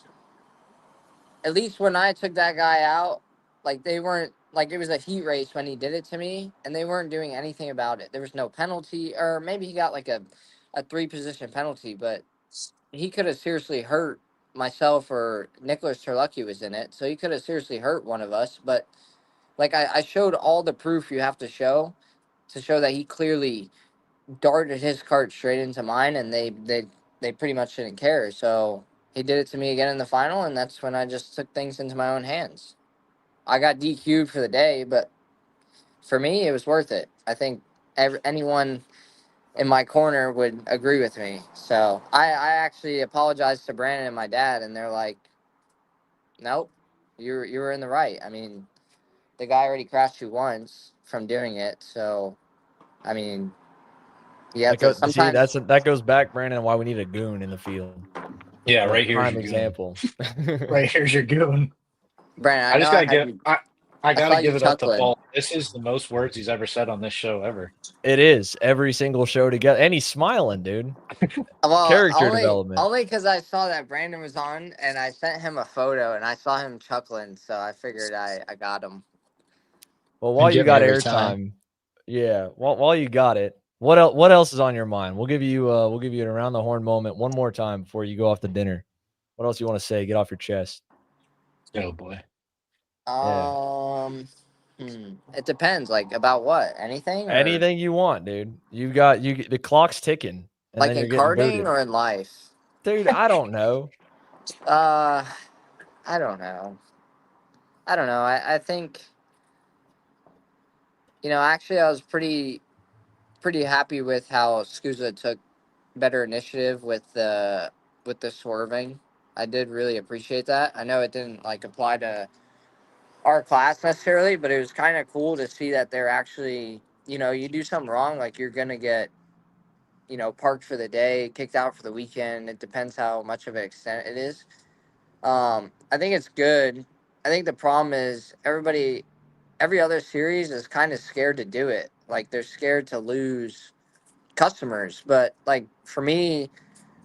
At least when I took that guy out, like they weren't like it was a heat race when he did it to me, and they weren't doing anything about it. There was no penalty, or maybe he got like a 3 position penalty, but he could have seriously hurt myself or Nicholas Turlucky was in it, so he could have seriously hurt one of us. But like I showed all the proof you have to show that he clearly darted his cart straight into mine, and they pretty much didn't care. So he did it to me again in the final, and that's when I just took things into my own hands. I got DQ'd for the day, but for me, it was worth it. I think anyone in my corner would agree with me. So I actually apologized to Brandon and my dad, and they're like, "Nope, you were in the right." I mean, the guy already crashed you once from doing it, so I mean, you have to See, sometimes. that goes back, Brandon, why we need a goon in the field. Yeah, The right here's prime your example. right here's your goon. Brandon, I I know just I gotta had give you. I I saw gotta you give it up to chuckling. Paul. This is the most words he's ever said on this show ever. It is every single show together, and he's smiling, dude. Well, Character development. only because I saw that Brandon was on, and I sent him a photo, and I saw him chuckling, so I figured I got him. Well, You while you get me got every time. airtime, yeah. While you got it, what else is on your mind? We'll give you an around the horn moment one more time before you go off to dinner. What else you want to say? Get off your chest. Oh boy. Yeah. It depends, like about what? Anything or Anything you want, dude. The clock's ticking, and like then in you're getting karting booted. or in life? Dude, I don't know. Uh, I don't know. I don't know. I think actually I was pretty pretty happy with how Scusa took better initiative with the swerving. I did really appreciate that. I know it didn't like apply to our class necessarily, but it was kind of cool to see that they're actually, you do something wrong, like you're gonna get, parked for the day, kicked out for the weekend. It depends how much of an extent it is. I think it's good. I think the problem is every other series is kind of scared to do it. Like they're scared to lose customers. But like for me,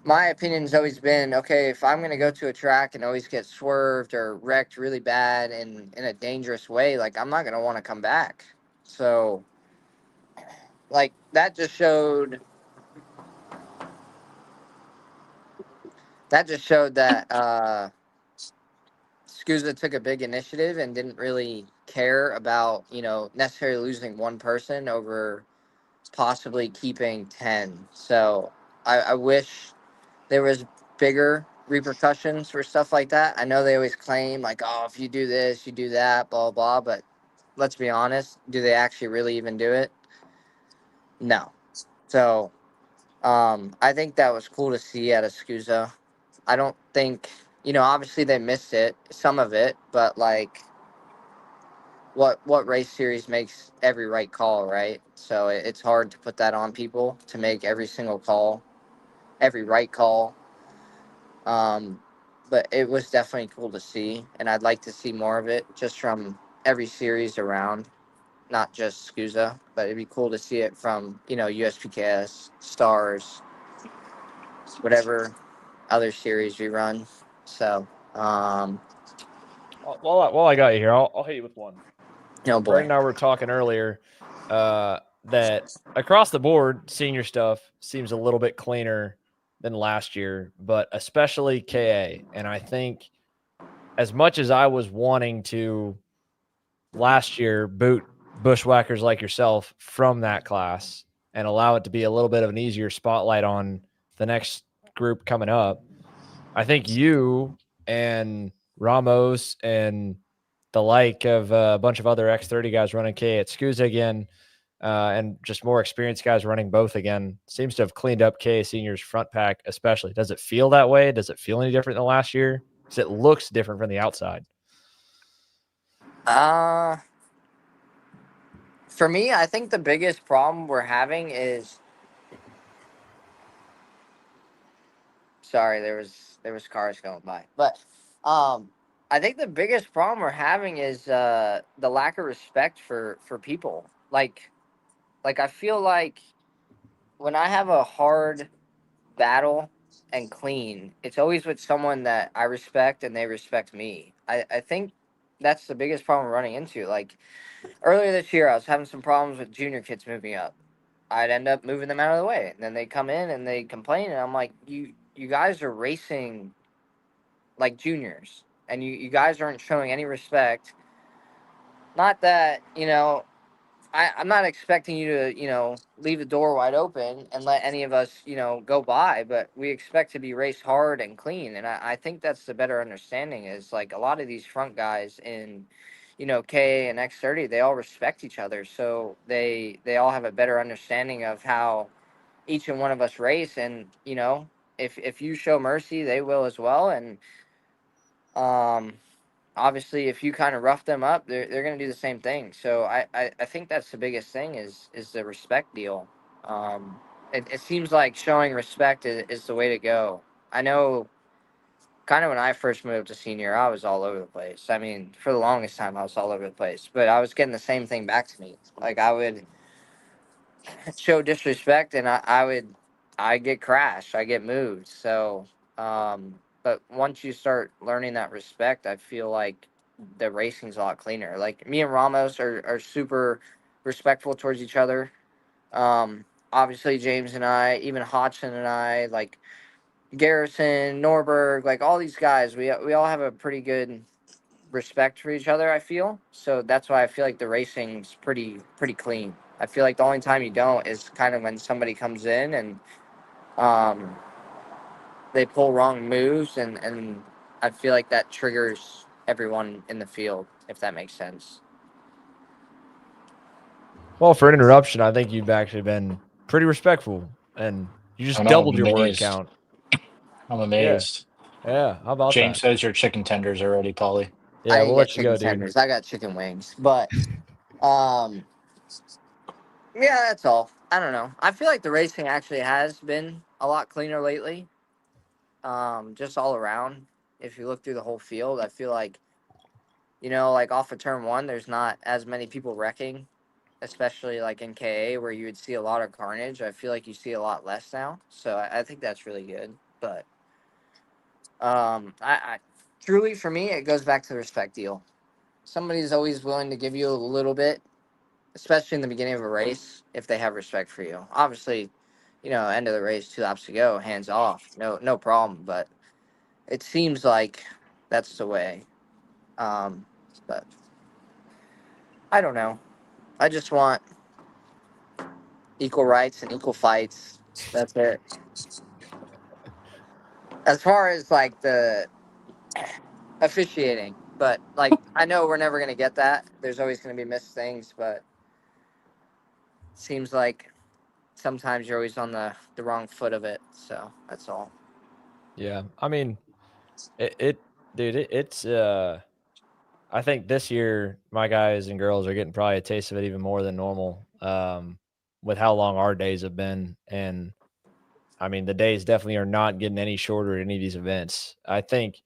my opinion's always been okay, if I'm going to go to a track and always get swerved or wrecked really bad and in a dangerous way, like I'm not going to want to come back. So like that just showed that Scusa took a big initiative and didn't really care about, necessarily losing one person over possibly keeping 10. So I wish there was bigger repercussions for stuff like that. I know they always claim like, oh, if you do this, you do that, blah, blah, but let's be honest. Do they actually really even do it? No. So I think that was cool to see at Scusa. I don't think, obviously they missed it, some of it, but like what race series makes every right call, right? So it's hard to put that on people to make every single call, every right call. Um, but it was definitely cool to see, and I'd like to see more of it just from every series around, not just Scusa, but it'd be cool to see it from, USPKS, Stars, whatever other series we run. So, While I got you here, I'll hit you with one. oh boy. Brandon and I were talking earlier that across the board, senior stuff seems a little bit cleaner than last year, but especially KA. And I think as much as I was wanting to last year boot bushwhackers like yourself from that class and allow it to be a little bit of an easier spotlight on the next group coming up, I think you and Ramos and the like of a bunch of other X30 guys running K at Scusa again, and just more experienced guys running both again, seems to have cleaned up K seniors front pack especially. Does it feel that way? Does it feel any different than last year? Because it looks different from the outside. For me, I think the biggest problem we're having is, sorry, there was cars going by, but I think the biggest problem we're having is the lack of respect for people. Like I feel like when I have a hard battle and clean, it's always with someone that I respect and they respect me. I think that's the biggest problem we're running into. Like earlier this year, I was having some problems with junior kids moving up. I'd end up moving them out of the way. And then they come in and they complain, and I'm like, you guys are racing like juniors, and you guys aren't showing any respect. Not that, I'm not expecting you to, leave the door wide open and let any of us, go by, but we expect to be raced hard and clean. And I think that's the better understanding is like a lot of these front guys in, K and X30, they all respect each other. So they all have a better understanding of how each and one of us race. And, if you show mercy, they will as well. And, obviously if you kind of rough them up, they're going to do the same thing. So I think that's the biggest thing is the respect deal. It seems like showing respect is the way to go. I know kind of when I first moved to senior, I was all over the place. I mean, for the longest time, I was all over the place, but I was getting the same thing back to me. Like I would show disrespect and I get crashed, I get moved. So, but once you start learning that respect, I feel like the racing's a lot cleaner. Like me and Ramos are super respectful towards each other. Obviously James and I, even Hodgson and I, like Garrison, Norberg, like all these guys, we all have a pretty good respect for each other, I feel. So that's why I feel like the racing's pretty clean. I feel like the only time you don't is kind of when somebody comes in and um, they pull wrong moves, and I feel like that triggers everyone in the field, if that makes sense. Well, for an interruption, I think you've actually been pretty respectful, and you just I know, doubled I'm your word amazed. count. I'm Yeah, amazed. yeah. How about James that? says your chicken tenders are ready, Polly. I Yeah, didn't we'll get let you chicken go, dude. tenders. I got chicken wings. But um, yeah, that's all. I don't know. I feel like the racing actually has been a lot cleaner lately. Just all around. If you look through the whole field, I feel like, like off of turn one, there's not as many people wrecking, especially like in KA where you would see a lot of carnage. I feel like you see a lot less now. So I think that's really good. But I truly, for me, it goes back to the respect deal. Somebody's always willing to give you a little bit, especially in the beginning of a race, if they have respect for you. Obviously, end of the race, 2 laps to go, hands off, no problem. But it seems like that's the way. Um, but I don't know. I just want equal rights and equal fights. That's it. As far as like the officiating, but like I know we're never gonna get that. There's always gonna be missed things, but it seems like sometimes you're always on the wrong foot of it. So that's all. Yeah, I mean, dude, it's I think this year my guys and girls are getting probably a taste of it even more than normal. With how long our days have been, and I mean, the days definitely are not getting any shorter at any of these events. I think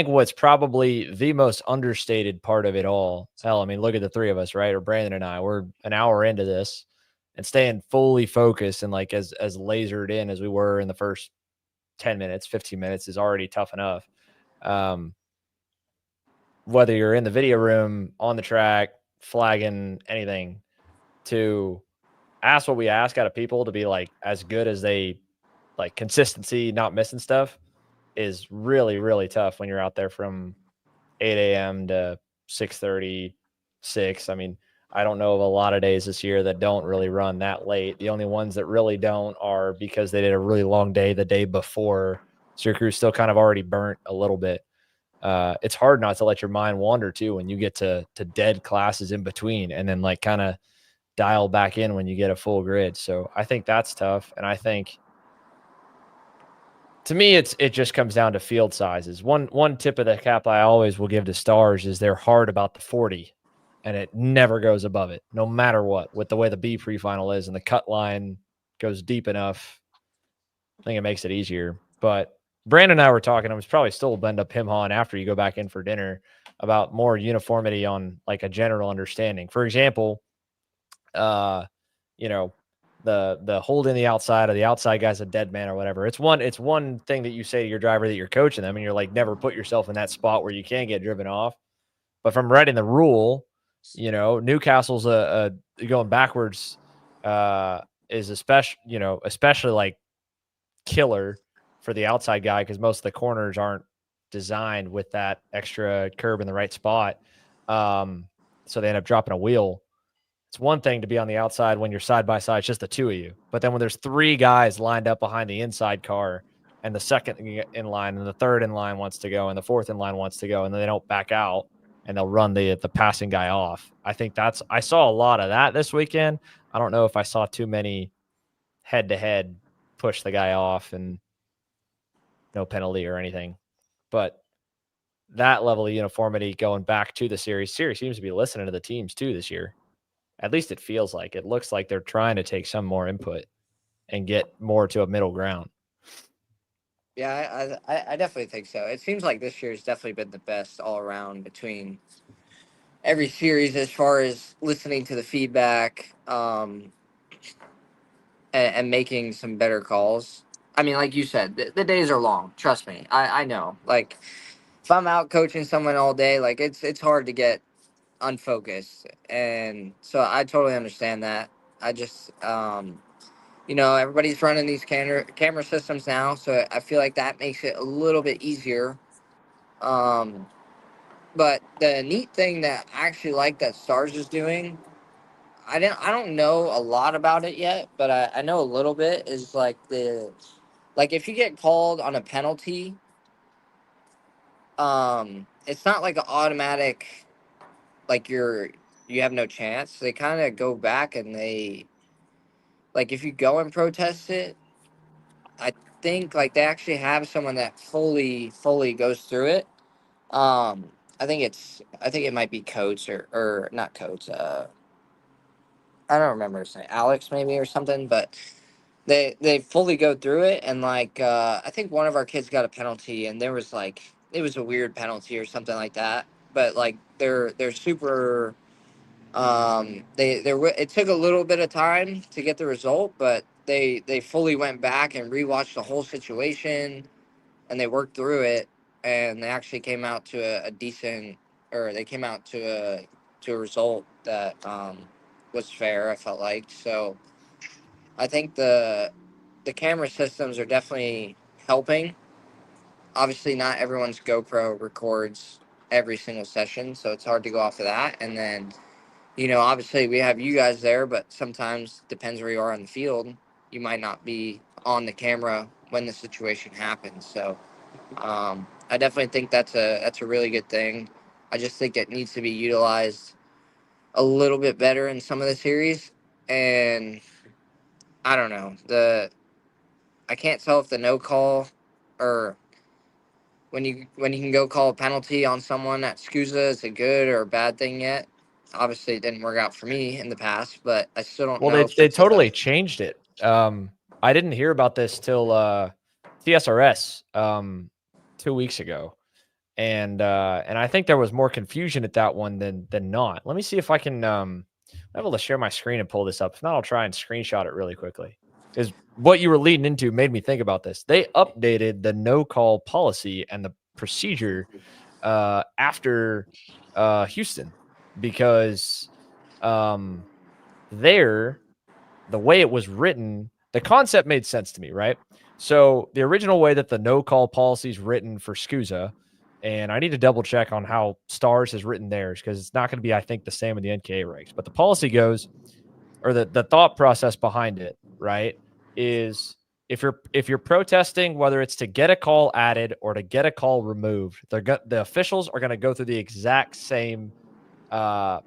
what's probably the most understated part of it all. Hell, I mean, look at the three of us, right? Or Brandon and I. We're an hour into this, and staying fully focused and like as lasered in as we were in the first 10 minutes, 15 minutes is already tough enough. Um, whether you're in the video room, on the track, flagging anything, to ask what we ask out of people to be like as good as they like consistency, not missing stuff is really, really tough when you're out there from 8 a.m. to 6:30, 6. I mean, I don't know of a lot of days this year that don't really run that late. The only ones that really don't are because they did a really long day the day before. So your crew's still kind of already burnt a little bit. It's hard not to let your mind wander too when you get to dead classes in between and then like kind of dial back in when you get a full grid. So I think that's tough. And I think to me, it just comes down to field sizes. One tip of the cap I always will give to stars is they're hard about the 40, and it never goes above it, no matter what. With the way the B pre-final is, and the cut line goes deep enough, I think it makes it easier. But Brandon and I were talking. I was probably still bend up him on after you go back in for dinner about more uniformity on like a general understanding. For example, uh, you know, the holding the outside or the outside guy's a dead man or whatever. It's one thing that you say to your driver that you're coaching them and you're like, never put yourself in that spot where you can get driven off. But from writing the rule, Newcastle's a going backwards is especially like killer for the outside guy because most of the corners aren't designed with that extra curb in the right spot. So they end up dropping a wheel. It's one thing to be on the outside when you're side by side, it's just the two of you. But then when there's three guys lined up behind the inside car and the second in line and the third in line wants to go and the fourth in line wants to go and then they don't back out and they'll run the passing guy off. I saw a lot of that this weekend. I don't know if I saw too many head to head push the guy off and no penalty or anything. But that level of uniformity going back to the series seems to be listening to the teams too this year. At least it feels like it looks like they're trying to take some more input and get more to a middle ground. Yeah, I definitely think so. It seems like this year's definitely been the best all around between every series as far as listening to the feedback, and making some better calls. I mean, like you said, the days are long. Trust me, I know. Like if I'm out coaching someone all day, like it's hard to get unfocused, and so I totally understand that. I just everybody's running these camera systems now, so I feel like that makes it a little bit easier. Um, but the neat thing that I actually like that Stars is doing, I don't know a lot about it yet, but I know a little bit. Is like if you get called on a penalty, it's not like an automatic like you have no chance. They kind of go back and like if you go and protest it, I think like they actually have someone that fully goes through it. I think it might be Coates or not Coates. I don't remember his name, Alex maybe or something, but they fully go through it, and like I think one of our kids got a penalty, and there was like it was a weird penalty or something like that, but like they're super. It took a little bit of time to get the result, but they fully went back and rewatched the whole situation, and they worked through it, and they actually came out to a decent, or they came out to a result that was fair. I felt like so. I think the camera systems are definitely helping. Obviously, not everyone's GoPro records every single session, so it's hard to go off of that. And then, obviously we have you guys there, but sometimes depends where you are on the field. You might not be on the camera when the situation happens. So, I definitely think that's a really good thing. I just think it needs to be utilized a little bit better in some of the series, and I don't know I can't tell if the no call or when you can go call a penalty on someone at SCUSA is a good or a bad thing yet. Obviously, it didn't work out for me in the past, but I still don't Well, know they if they it's totally changed it. I didn't hear about this till TSRS 2 weeks ago, and I think there was more confusion at that one than not. Let me see if I can I'm able to share my screen and pull this up. If not, I'll try and screenshot it really quickly. Because what you were leading into made me think about this. They updated the no call policy and the procedure after Houston because there the way it was written, the concept made sense to me, right? So the original way that the no call policy is written for SCUSA, and I need to double check on how Stars has written theirs because it's not going to be, I think, the same in the NKA regs. But the policy goes, or the thought process behind it, right, is if you're protesting, whether it's to get a call added or to get a call removed, the officials are going to go through the exact same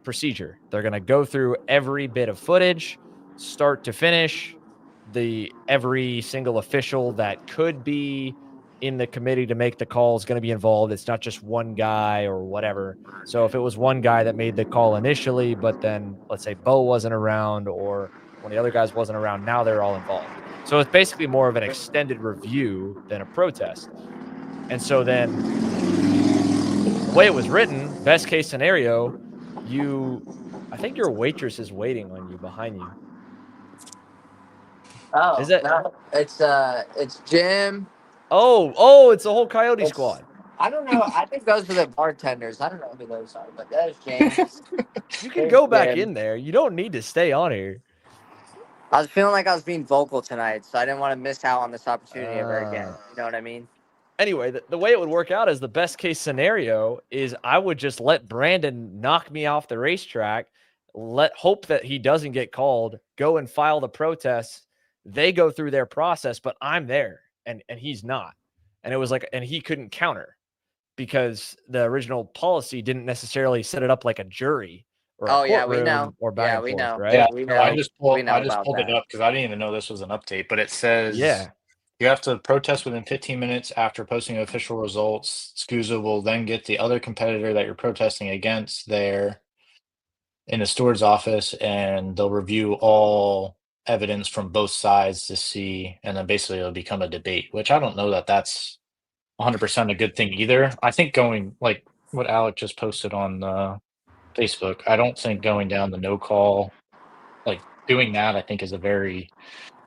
procedure. They're going to go through every bit of footage, start to finish. Every single official that could be in the committee to make the call is going to be involved. It's not just one guy or whatever. So if it was one guy that made the call initially, but then let's say Bo wasn't around or one of the other guys wasn't around, now they're all involved. So it's basically more of an extended review than a protest. And so then the way it was written, best case scenario, I think your waitress is waiting on you behind you. Oh, Is it? no, it's Jim. Oh, it's the whole Coyote squad. I don't know. I think those are the bartenders. I don't know who those are, but that is James. You can There's go back Jim. in there. You don't need to stay on here. I was feeling like I was being vocal tonight, so I didn't want to miss out on this opportunity ever again. You know what I mean? Anyway, the way it would work out is the best case scenario is I would just let Brandon knock me off the racetrack, hope that he doesn't get called, go and file the protests. They go through their process, but I'm there and he's not. And it was like, and he couldn't counter because the original policy didn't necessarily set it up like a jury or a yeah, we courtroom know. or back Yeah, and we forth, know. right? Yeah, We no, know. I just pulled We know it about that. up because I didn't even know this was an update. But it says Yeah. you have to protest within 15 minutes after posting official results. SCUSA will then get the other competitor that you're protesting against there in the steward's office, and they'll review all evidence from both sides to see, and then basically it'll become a debate, which I don't know that that's 100% a good thing either. I think going like what Alec just posted on Facebook, I don't think going down the no call, like doing that, I think is a very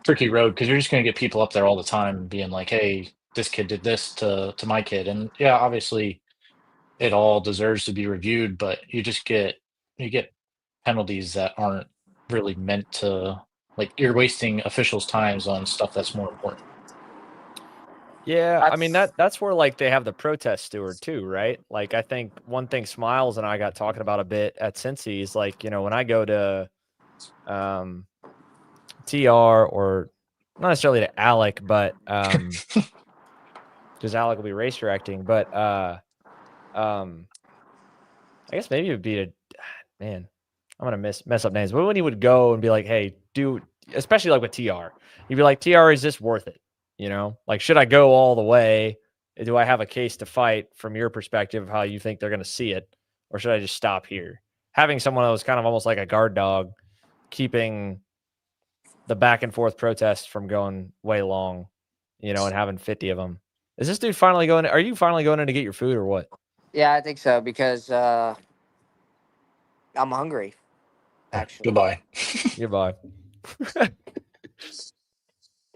tricky road because you're just going to get people up there all the time being like, hey, this kid did this to my kid. And yeah, obviously it all deserves to be reviewed, but you get penalties that aren't really meant to, like, you're wasting officials' times on stuff that's more important. Yeah, I mean that's where like they have the protest steward too, right? Like I think one thing Smiles and I got talking about a bit at Cincy is like, when I go to TR or not necessarily to Alec, but because Alec will be race directing, but I guess maybe it would be I'm gonna mess up names. But when he would go and be like, hey, especially like with TR. You'd be like, TR, is this worth it? You know, like, should I go all the way? Do I have a case to fight from your perspective of how you think they're going to see it? Or should I just stop here? Having someone that was kind of almost like a guard dog, keeping the back and forth protests from going way long, you know, and having 50 of them. Is this dude finally going? Are you finally going in to get your food or what? Yeah, I think so because I'm hungry. Actually, Goodbye. Goodbye.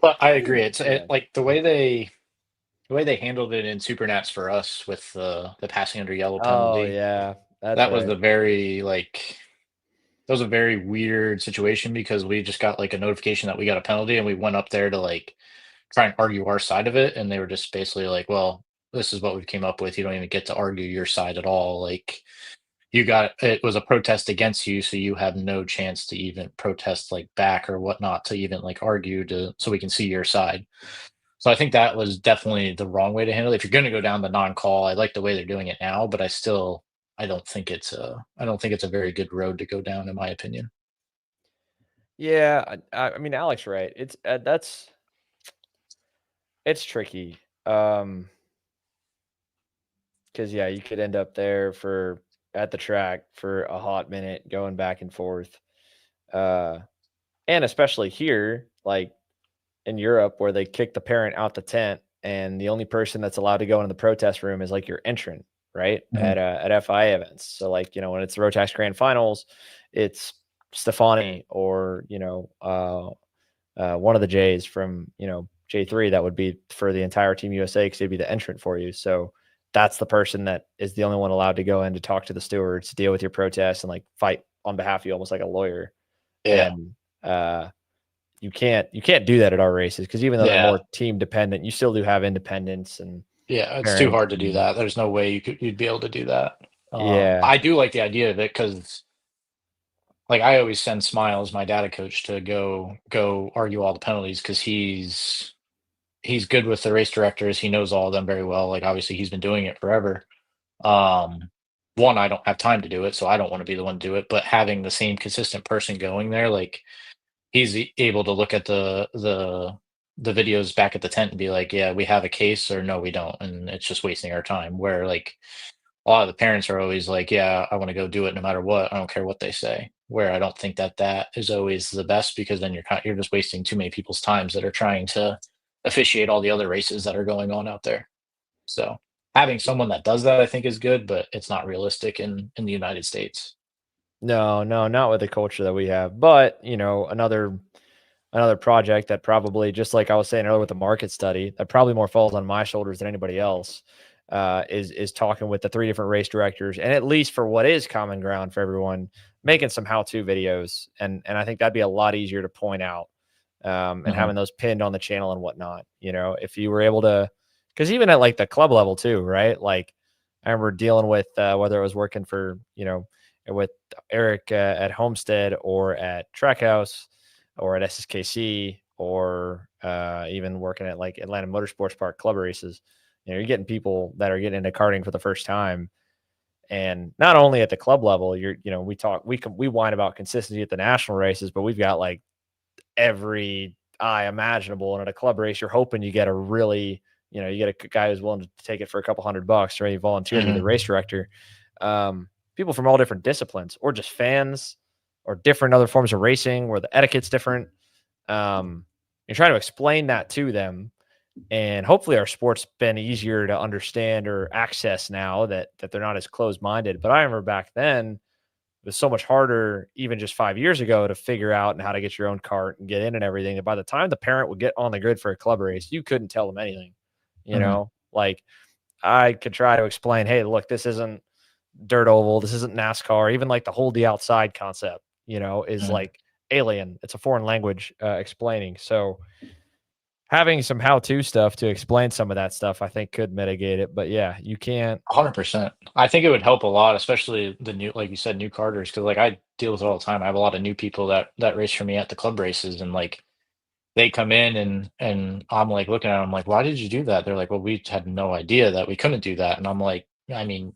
But I agree. It's like the way they handled it in Supernats for us with the passing under yellow penalty. Oh yeah, that was a very that was a very weird situation because we just got like a notification that we got a penalty and we went up there to like try and argue our side of it, and they were just basically like, well, this is what we came up with. You don't even get to argue your side at all. Like, it was a protest against you, so you have no chance to even protest like back or whatnot, to even like argue so we can see your side. So I think that was definitely the wrong way to handle it. If you're going to go down the non-call, I like the way they're doing it now, but I don't think it's a very good road to go down, in my opinion. Yeah, I mean, Alex, right? It's tricky. Because yeah, you could end up there at the track for a hot minute, going back and forth. And especially here, like in Europe, where they kick the parent out the tent, and the only person that's allowed to go into the protest room is like your entrant, right? Mhm. At FIA events. So like, you know, when it's the Rotax Grand Finals, it's Stefani or, you know, one of the J's from, you know, J3 that would be for the entire Team USA because they'd be the entrant for you. So that's the person that is the only one allowed to go in to talk to the stewards, deal with your protests, and like fight on behalf of you, almost like a lawyer. Yeah. And you can't do that at our races because even though they're more team dependent, you still do have independence. And yeah, it's too hard to do that. There's no way you'd be able to do that. Yeah, I do like the idea of it because, like, I always send Smiles, my data coach, to go argue all the penalties because he's good with the race directors. He knows all of them very well. Like, obviously, he's been doing it forever. One, I don't have time to do it, so I don't want to be the one to do it. But having the same consistent person going there, like, he's able to look at the videos back at the tent and be like, yeah, we have a case, or no, we don't, and it's just wasting our time. Where like a lot of the parents are always like, yeah, I want to go do it no matter what. I don't care what they say. Where I don't think that is always the best, because then you're just wasting too many people's times that are trying to officiate all the other races that are going on out there. So having someone that does that, I think, is good, but it's not realistic in the United States. no, not with the culture that we have. But you know, another project that probably, just like I was saying earlier with the market study, that probably more falls on my shoulders than anybody else, is talking with the 3 different race directors, and at least for what is common ground for everyone, making some how-to videos, and I think that'd be a lot easier to point out, and having those pinned on the channel and whatnot. You know, if you were able to, because even at like the club level too, right? Like I remember dealing with whether it was working for, you know, with Eric at Homestead or at Trackhouse or at SSKC or even working at like Atlanta Motorsports Park club races. You know, you're getting people that are getting into karting for the first time. And not only at the club level, we whine about consistency at the national races, but we've got like every eye imaginable. And at a club race, you're hoping you get a really, you know, you get a guy who's willing to take it for a couple $100 or you volunteer to be the race director. People from all different disciplines, or just fans, or different other forms of racing where the etiquette's different. You're trying to explain that to them, and hopefully our sport's been easier to understand or access now that they're not as closed-minded. But I remember back then it was so much harder, even just 5 years ago, to figure out and how to get your own cart and get in and everything. And by the time the parent would get on the grid for a club race, you couldn't tell them anything. You know, like I could try to explain, hey, look, this isn't dirt oval, this isn't NASCAR. Even like the hold the outside concept, you know, is like alien. It's a foreign language explaining. So having some how-to stuff to explain some of that stuff, I think, could mitigate it. But yeah, you can't. 100%. I think it would help a lot, especially the new, like you said, new karters, because like I deal with it all the time. I have a lot of new people that race for me at the club races, and like they come in and I'm like looking at them like, why did you do that? They're like, well, we had no idea that we couldn't do that. And I'm like, I mean,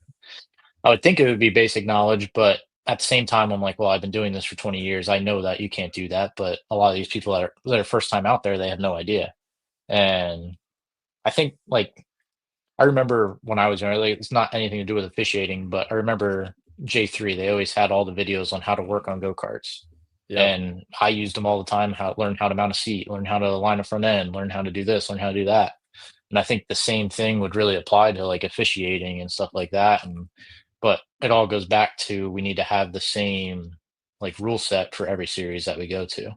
I would think it would be basic knowledge, but at the same time, I'm like, well, I've been doing this for 20 years. I know that you can't do that, but a lot of these people that are first time out there, they have no idea. And I think like I remember when I was younger, like, it's not anything to do with officiating, but I remember J3. They always had all the videos on how to work on go karts, Yep. and I used them all the time. Learn how to mount a seat, learn how to line a front end, learn how to do this, learn how to do that. And I think the same thing would really apply to like officiating and stuff like that. And but it all goes back to we need to have the same like rule set for every series that we go to.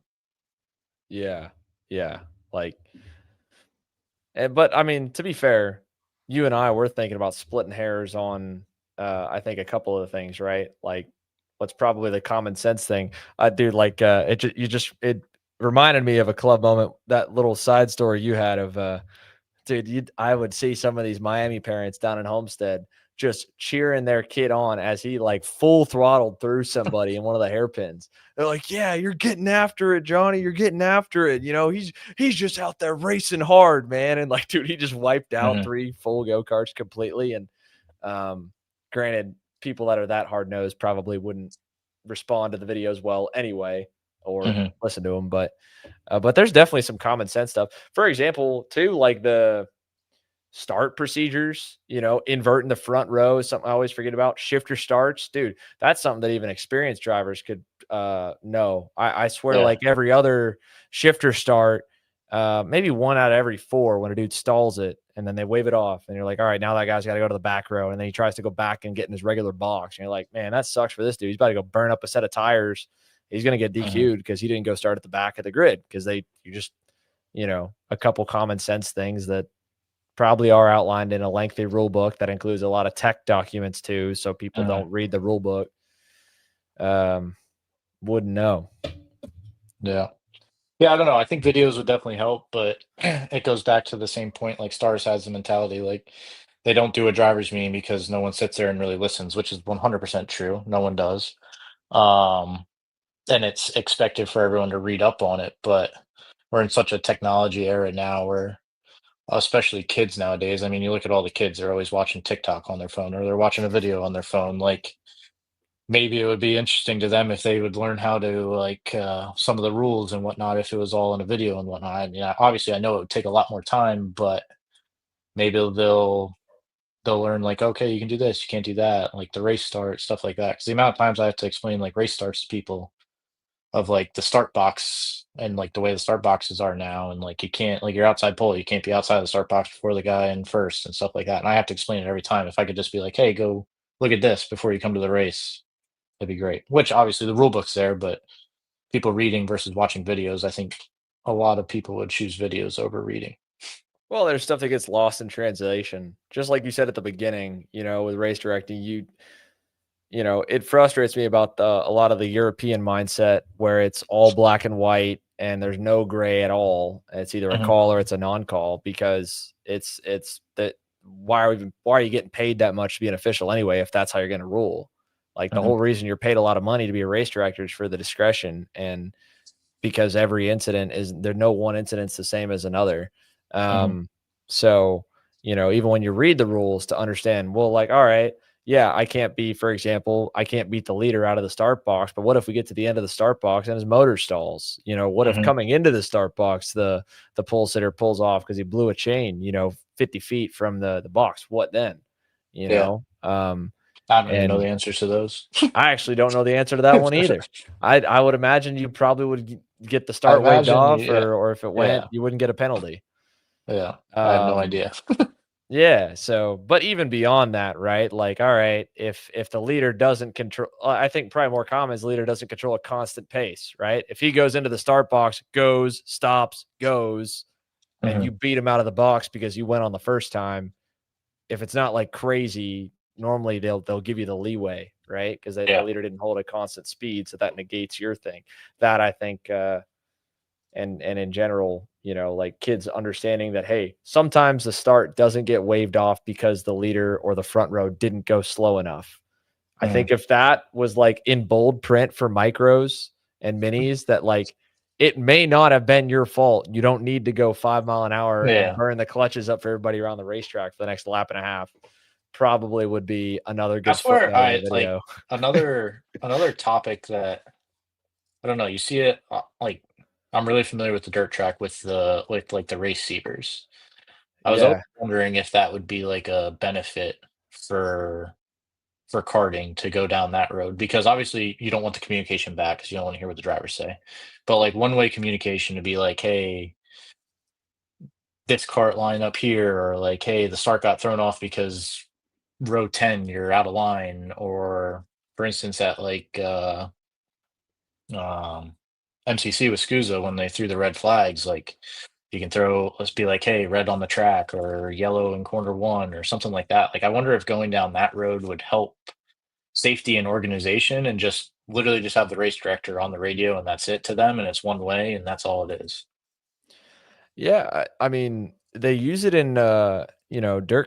Yeah. Yeah. Like, but I mean, to be fair, you and I were thinking about splitting hairs on, I think a couple of the things, right? Like, what's probably the common sense thing, dude. Like, it reminded me of a club moment. That little side story you had of, dude, I would see some of these Miami parents down in Homestead just cheering their kid on as he like full throttled through somebody in one of the hairpins. They're like, "Yeah, you're getting after it, Johnny. You're getting after it. You know, he's just out there racing hard, man." And like, dude, he just wiped out Mhm, 3 full go-karts completely. And um, granted, people that are that hard nosed probably wouldn't respond to the videos well anyway or mhm, listen to them, but there's definitely some common sense stuff. For example, too, like the start procedures, inverting the front row is something I always forget about. Shifter starts, dude, that's something that even experienced drivers could know. I swear, yeah, like every other shifter start, maybe 1 out of every 4 when a dude stalls it and then they wave it off and you're like, all right, now that guy's got to go to the back row, and then he tries to go back and get in his regular box and you're like, man, that sucks for this dude. He's about to go burn up a set of tires. He's going to get mhm, DQ'd because he didn't go start at the back of the grid because you just, a couple common sense things that probably are outlined in a lengthy rule book that includes a lot of tech documents too, so people mhm, don't read the rule book. Um, wouldn't know. yeah. Yeah, I don't know. I think videos would definitely help, but it goes back to the same point. Like Stars has the mentality, like they don't do a driver's meeting because no one sits there and really listens, which is 100% true. No one does. Um, and it's expected for everyone to read up on it. But we're in such a technology era now where, especially kids nowadays, I mean, you look at all the kids, they're always watching TikTok on their phone or they're watching a video on their phone. Like, maybe it would be interesting to them if they would learn how to like some of the rules and whatnot if it was all in a video and whatnot. I mean, obviously, I know it would take a lot more time, but maybe they'll learn like, okay, you can do this, you can't do that, like the race start stuff like that. Because the amount of times I have to explain like race starts to people of like the start box and like the way the start boxes are now, and like you can't like your outside pole, you can't be outside the start box before the guy in first and stuff like that. And I have to explain it every time. If I could just be like, hey, go look at this before you come to the race, that'd be great. Which obviously the rule book's there, but people reading versus watching videos, I think a lot of people would choose videos over reading. Well, there's stuff that gets lost in translation. Just like you said at the beginning, with race directing, it frustrates me about a lot of the European mindset where it's all black and white and there's no gray at all. It's either a Mhm, call or it's a non-call, because it's that why are you getting paid that much to be an official anyway if that's how you're going to rule? Like, the mhm, whole reason you're paid a lot of money to be a race director is for the discretion, and because every incident is there, no one incident's the same as another. mhm, So, even when you read the rules to understand, well, like, all right, yeah, for example, I can't beat the leader out of the start box, but what if we get to the end of the start box and his motor stalls? What if mhm, coming into the start box, the pole sitter pulls off because he blew a chain, 50 feet from the box? What then? You yeah, know? I don't even know And the answers to those. I actually don't know the answer to that one either. I would imagine you probably would get the I start waved imagine, off, yeah, or if it went, yeah, you wouldn't get a penalty. yeah. I have no Um, idea. yeah. So, but even beyond that, right? Like, all right, if the leader doesn't control, I think probably more common is the leader doesn't control a constant pace, right? If he goes into the start box, goes, stops, goes, and Mhm, you beat him out of the box because you went on the first time, if it's not like crazy, normally they'll give you the leeway, right? Because the yeah, leader didn't hold a constant speed, so that negates your thing. That I think, and in general, like kids understanding that, hey, sometimes the start doesn't get waved off because the leader or the front row didn't go slow enough. I mhm, think if that was like in bold print for micros and minis, that like it may not have been your fault. You don't need to go 5 mile an hour and yeah, burn the clutches up for everybody around the racetrack for the next lap and a half. probably would be another good That's where footnote I video. another topic that I don't know. You see it like I'm really familiar with the dirt track with like the race seavers. I was always Yeah. wondering if that would be like a benefit for karting to go down that road because obviously you don't want the communication back because you don't want to hear what the drivers say. But like one-way communication to be like, hey, this cart line up here, or like, hey, the start got thrown off because row 10, you're out of line, or for instance at like um MCC with Scusa when they threw the red flags, like you can throw, let's be like, hey, red on the track or yellow in corner one or something like that. Like I wonder if going down that road would help safety and organization and just literally just have the race director on the radio and that's it to them and it's one way and that's all it is. Yeah, I mean, they use it in dirt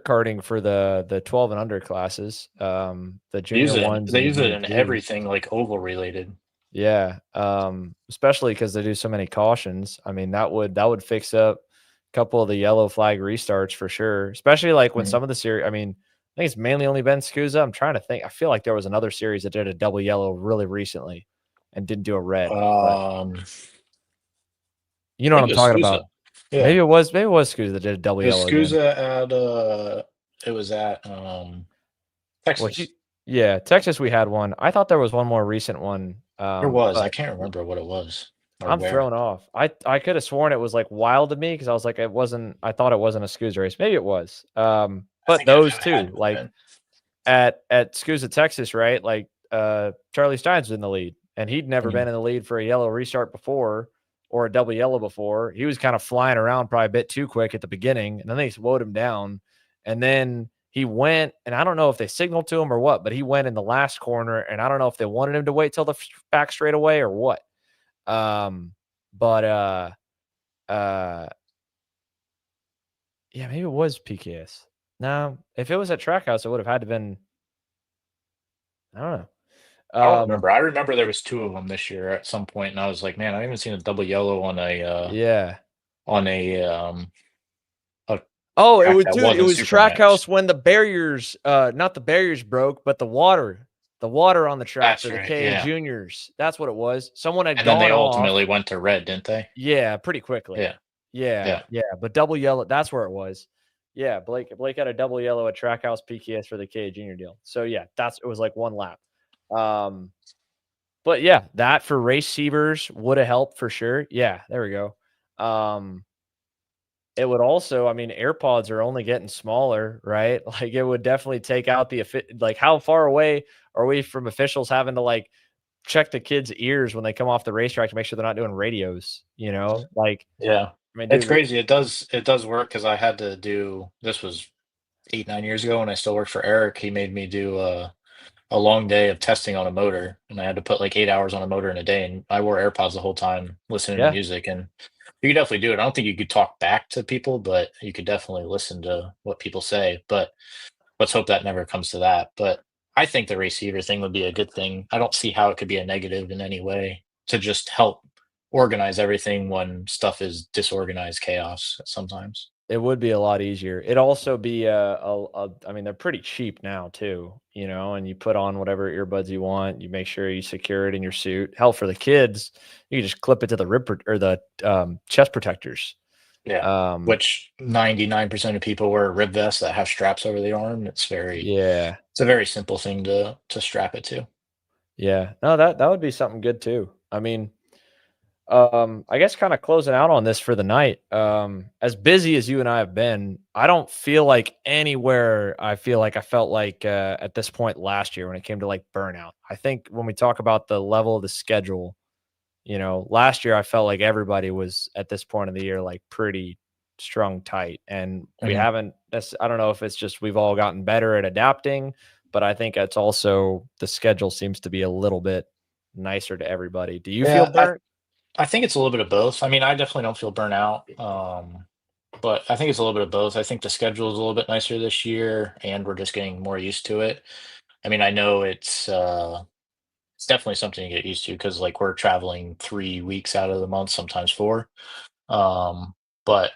karting for the 12 and under classes, the junior ones They and the use it junior in twos. everything like oval related. Yeah, especially because they do so many cautions. I mean, that would fix up a couple of the yellow flag restarts for sure, especially like when Mhm. some of the series. I mean, I think it's mainly only been Scusa. I'm trying to think. I feel like there was another series that did a double yellow really recently and didn't do a red, but I you know what think I'm it was talking Scusa. about. Yeah. Maybe it was Scusa that did a double It was yellow again. Scusa at it was at What you Texas. Yeah, Texas, we had one. I thought there was one more recent one, There was. I but can't remember what it was or I'm where. thrown off. I could have sworn it was, like, wild to me because I was like, I thought it wasn't a Scusa race. Maybe it was. I But think it those had 2, to have like, been. at Scusa, Texas, right? Like, Charlie Steins was in the lead, and he'd never Mhm. been in the lead for a yellow restart before or a double yellow before. He was kinda flying around probably a bit too quick at the beginning, and then they slowed him down, and then he went, and I don't know if they signaled to him or what, but he went in the last corner, and I don't know if they wanted him to wait till the back straightaway or what. Um, but, uh, yeah, maybe it was PKS. No, if it was at Trackhouse, it would have had to been I don't know. I don't remember. I remember there was two of them this year at some point, and I was like, man, I haven't seen a double yellow Yeah. on a Oh, track that it wasn't was super mixed. Trackhouse when the barriers, not the barriers broke, but the water on the track That's for the right. KA Yeah. juniors. That's what it was. Someone had And then they gone off. ultimately went to red, didn't they? Yeah, pretty quickly. Yeah. Yeah, Yeah. yeah, but double yellow, that's where it was. Yeah, Blake had a double yellow at Trackhouse PKS for the KA junior deal. So yeah, it was like 1 lap. Um, but yeah, that for race Sievers would have helped for sure. Yeah, there we go. It would also, I mean, AirPods are only getting smaller, right? Like it would definitely take out like how far away are we from officials having to like check the kids' ears when they come off the racetrack to make sure they're not doing radios, you know? Like, Yeah. I mean, It's dude, crazy. It does work because I had to do this was 8, 9 years ago when I still worked for Eric. He made me do a long day of testing on a motor, and I had to put like 8 hours on a motor in a day. And I wore AirPods the whole time listening to yeah, music. And you could definitely do it. I don't think you could talk back to people, but you could definitely listen to what people say. But let's hope that never comes to that. But I think the receiver thing would be a good thing. I don't see how it could be a negative in any way to just help organize everything when stuff is disorganized chaos sometimes. it would be a lot easier. It'd also be I mean, they're pretty cheap now too, you know, and you put on whatever earbuds you want. You make sure you secure it in your suit. Hell, for the kids, you can just clip it to the or the chest protectors. Yeah. Um, Which 99% of people wear rib vests that have straps over the arm. yeah, It's a very simple thing to strap it to. yeah. No, that would be something good too. I mean, I guess kind of closing out on this for the night. As busy as you and I have been, I don't feel like anywhere I felt like at this point last year when it came to like burnout. I think when we talk about the level of the schedule, you know, last year I felt like everybody was at this point of the year like pretty strung tight. And we Mhm. haven't I don't know if it's just we've all gotten better at adapting, but I think it's also the schedule seems to be a little bit nicer to everybody. Do you feel Yeah, burnt? I think it's a little bit of both. I mean, I definitely don't feel burnout, but I think it's a little bit of both. I think the schedule is a little bit nicer this year, and we're just getting more used to it. I mean, I know it's definitely something to get used to because like we're traveling 3 weeks out of the month, sometimes four. But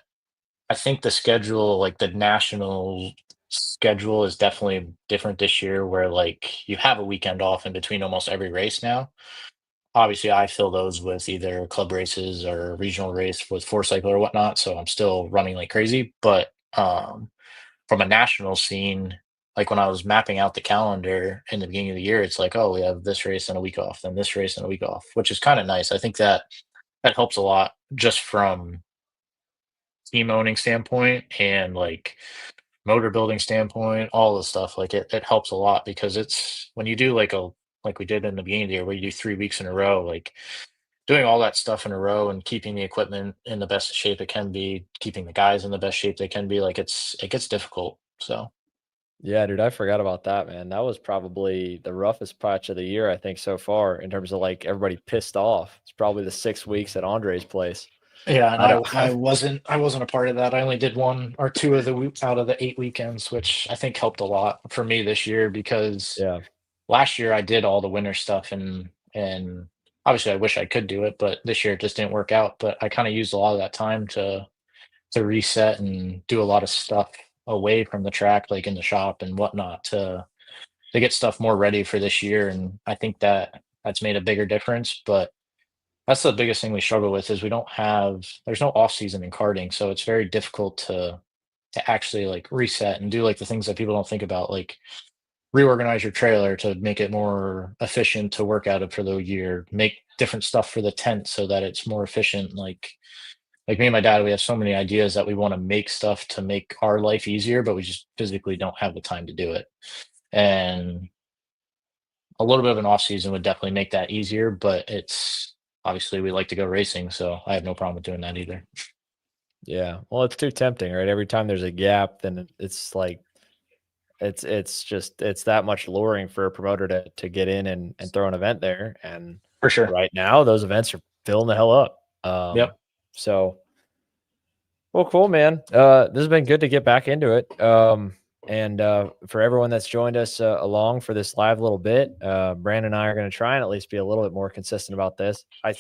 I think the schedule, like the national schedule is definitely different this year, where like you have a weekend off in between almost every race now. Obviously, I fill those with either club races or regional race with four cycle or whatnot. So I'm still running like crazy. But from a national scene, like when I was mapping out the calendar in the beginning of the year, it's like, oh, we have this race and a week off, then this race and a week off, which is kind of nice. I think that helps a lot just from team owning standpoint and like motor building standpoint, all the stuff. Like it helps a lot because it's when you do like we did in the beginning of the year where you do 3 weeks in a row, like doing all that stuff in a row and keeping the equipment in the best shape it can be, keeping the guys in the best shape they can be, like it gets difficult. So Yeah, dude, I forgot about that, man. That was probably the roughest patch of the year, I think, so far in terms of like everybody pissed off. It's probably the 6 weeks at Andre's place. yeah, and Uh, I wasn't a part of that. I only did one or two of the weeks out of the 8 weekends, which I think helped a lot for me this year because yeah, last year I did all the winter stuff and obviously I wish I could do it, but this year it just didn't work out. But I kind of used a lot of that time to reset and do a lot of stuff away from the track, like in the shop and whatnot, to get stuff more ready for this year. And I think that that's made a bigger difference. But that's the biggest thing we struggle with is there's no off season in karting, so it's very difficult to actually like reset and do like the things that people don't think about, like reorganize your trailer to make it more efficient to work out of for the year, make different stuff for the tent so that it's more efficient. Like me and my dad, we have so many ideas that we want to make stuff to make our life easier, but we just physically don't have the time to do it. And a little bit of an off season would definitely make that easier, but it's obviously we like to go racing, so I have no problem with doing that either. yeah. Well, it's too tempting, right? Every time there's a gap, then it's like it's that much luring for a promoter to get in and throw an event there. And For sure. right now, those events are filling the hell up. Yep. So, well, cool, man. This has been good to get back into it. And for everyone that's joined us along for this live little bit, Brandon and I are going to try and at least be a little bit more consistent about this. I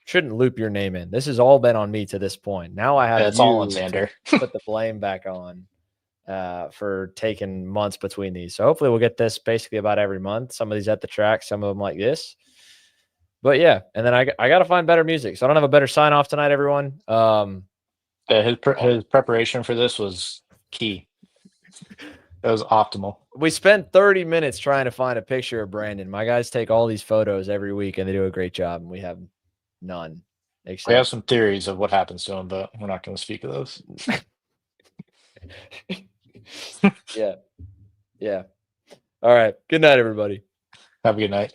shouldn't loop your name in. This has all been on me to this point. Now I have It's all on you Xander. to put the blame back on for taking months between these. So hopefully we'll get this basically about every month. Some of these at the track, some of them like this. But yeah, and then I got to find better music. So I don't have a better sign off tonight, everyone. Yeah, his preparation for this was key. It was optimal. We spent 30 minutes trying to find a picture of Brandon. My guys take all these photos every week and they do a great job, and we have none. Except... We have some theories of what happens to him, but we're not going to speak of those. Yeah. All right. Good night, everybody. Have a good night.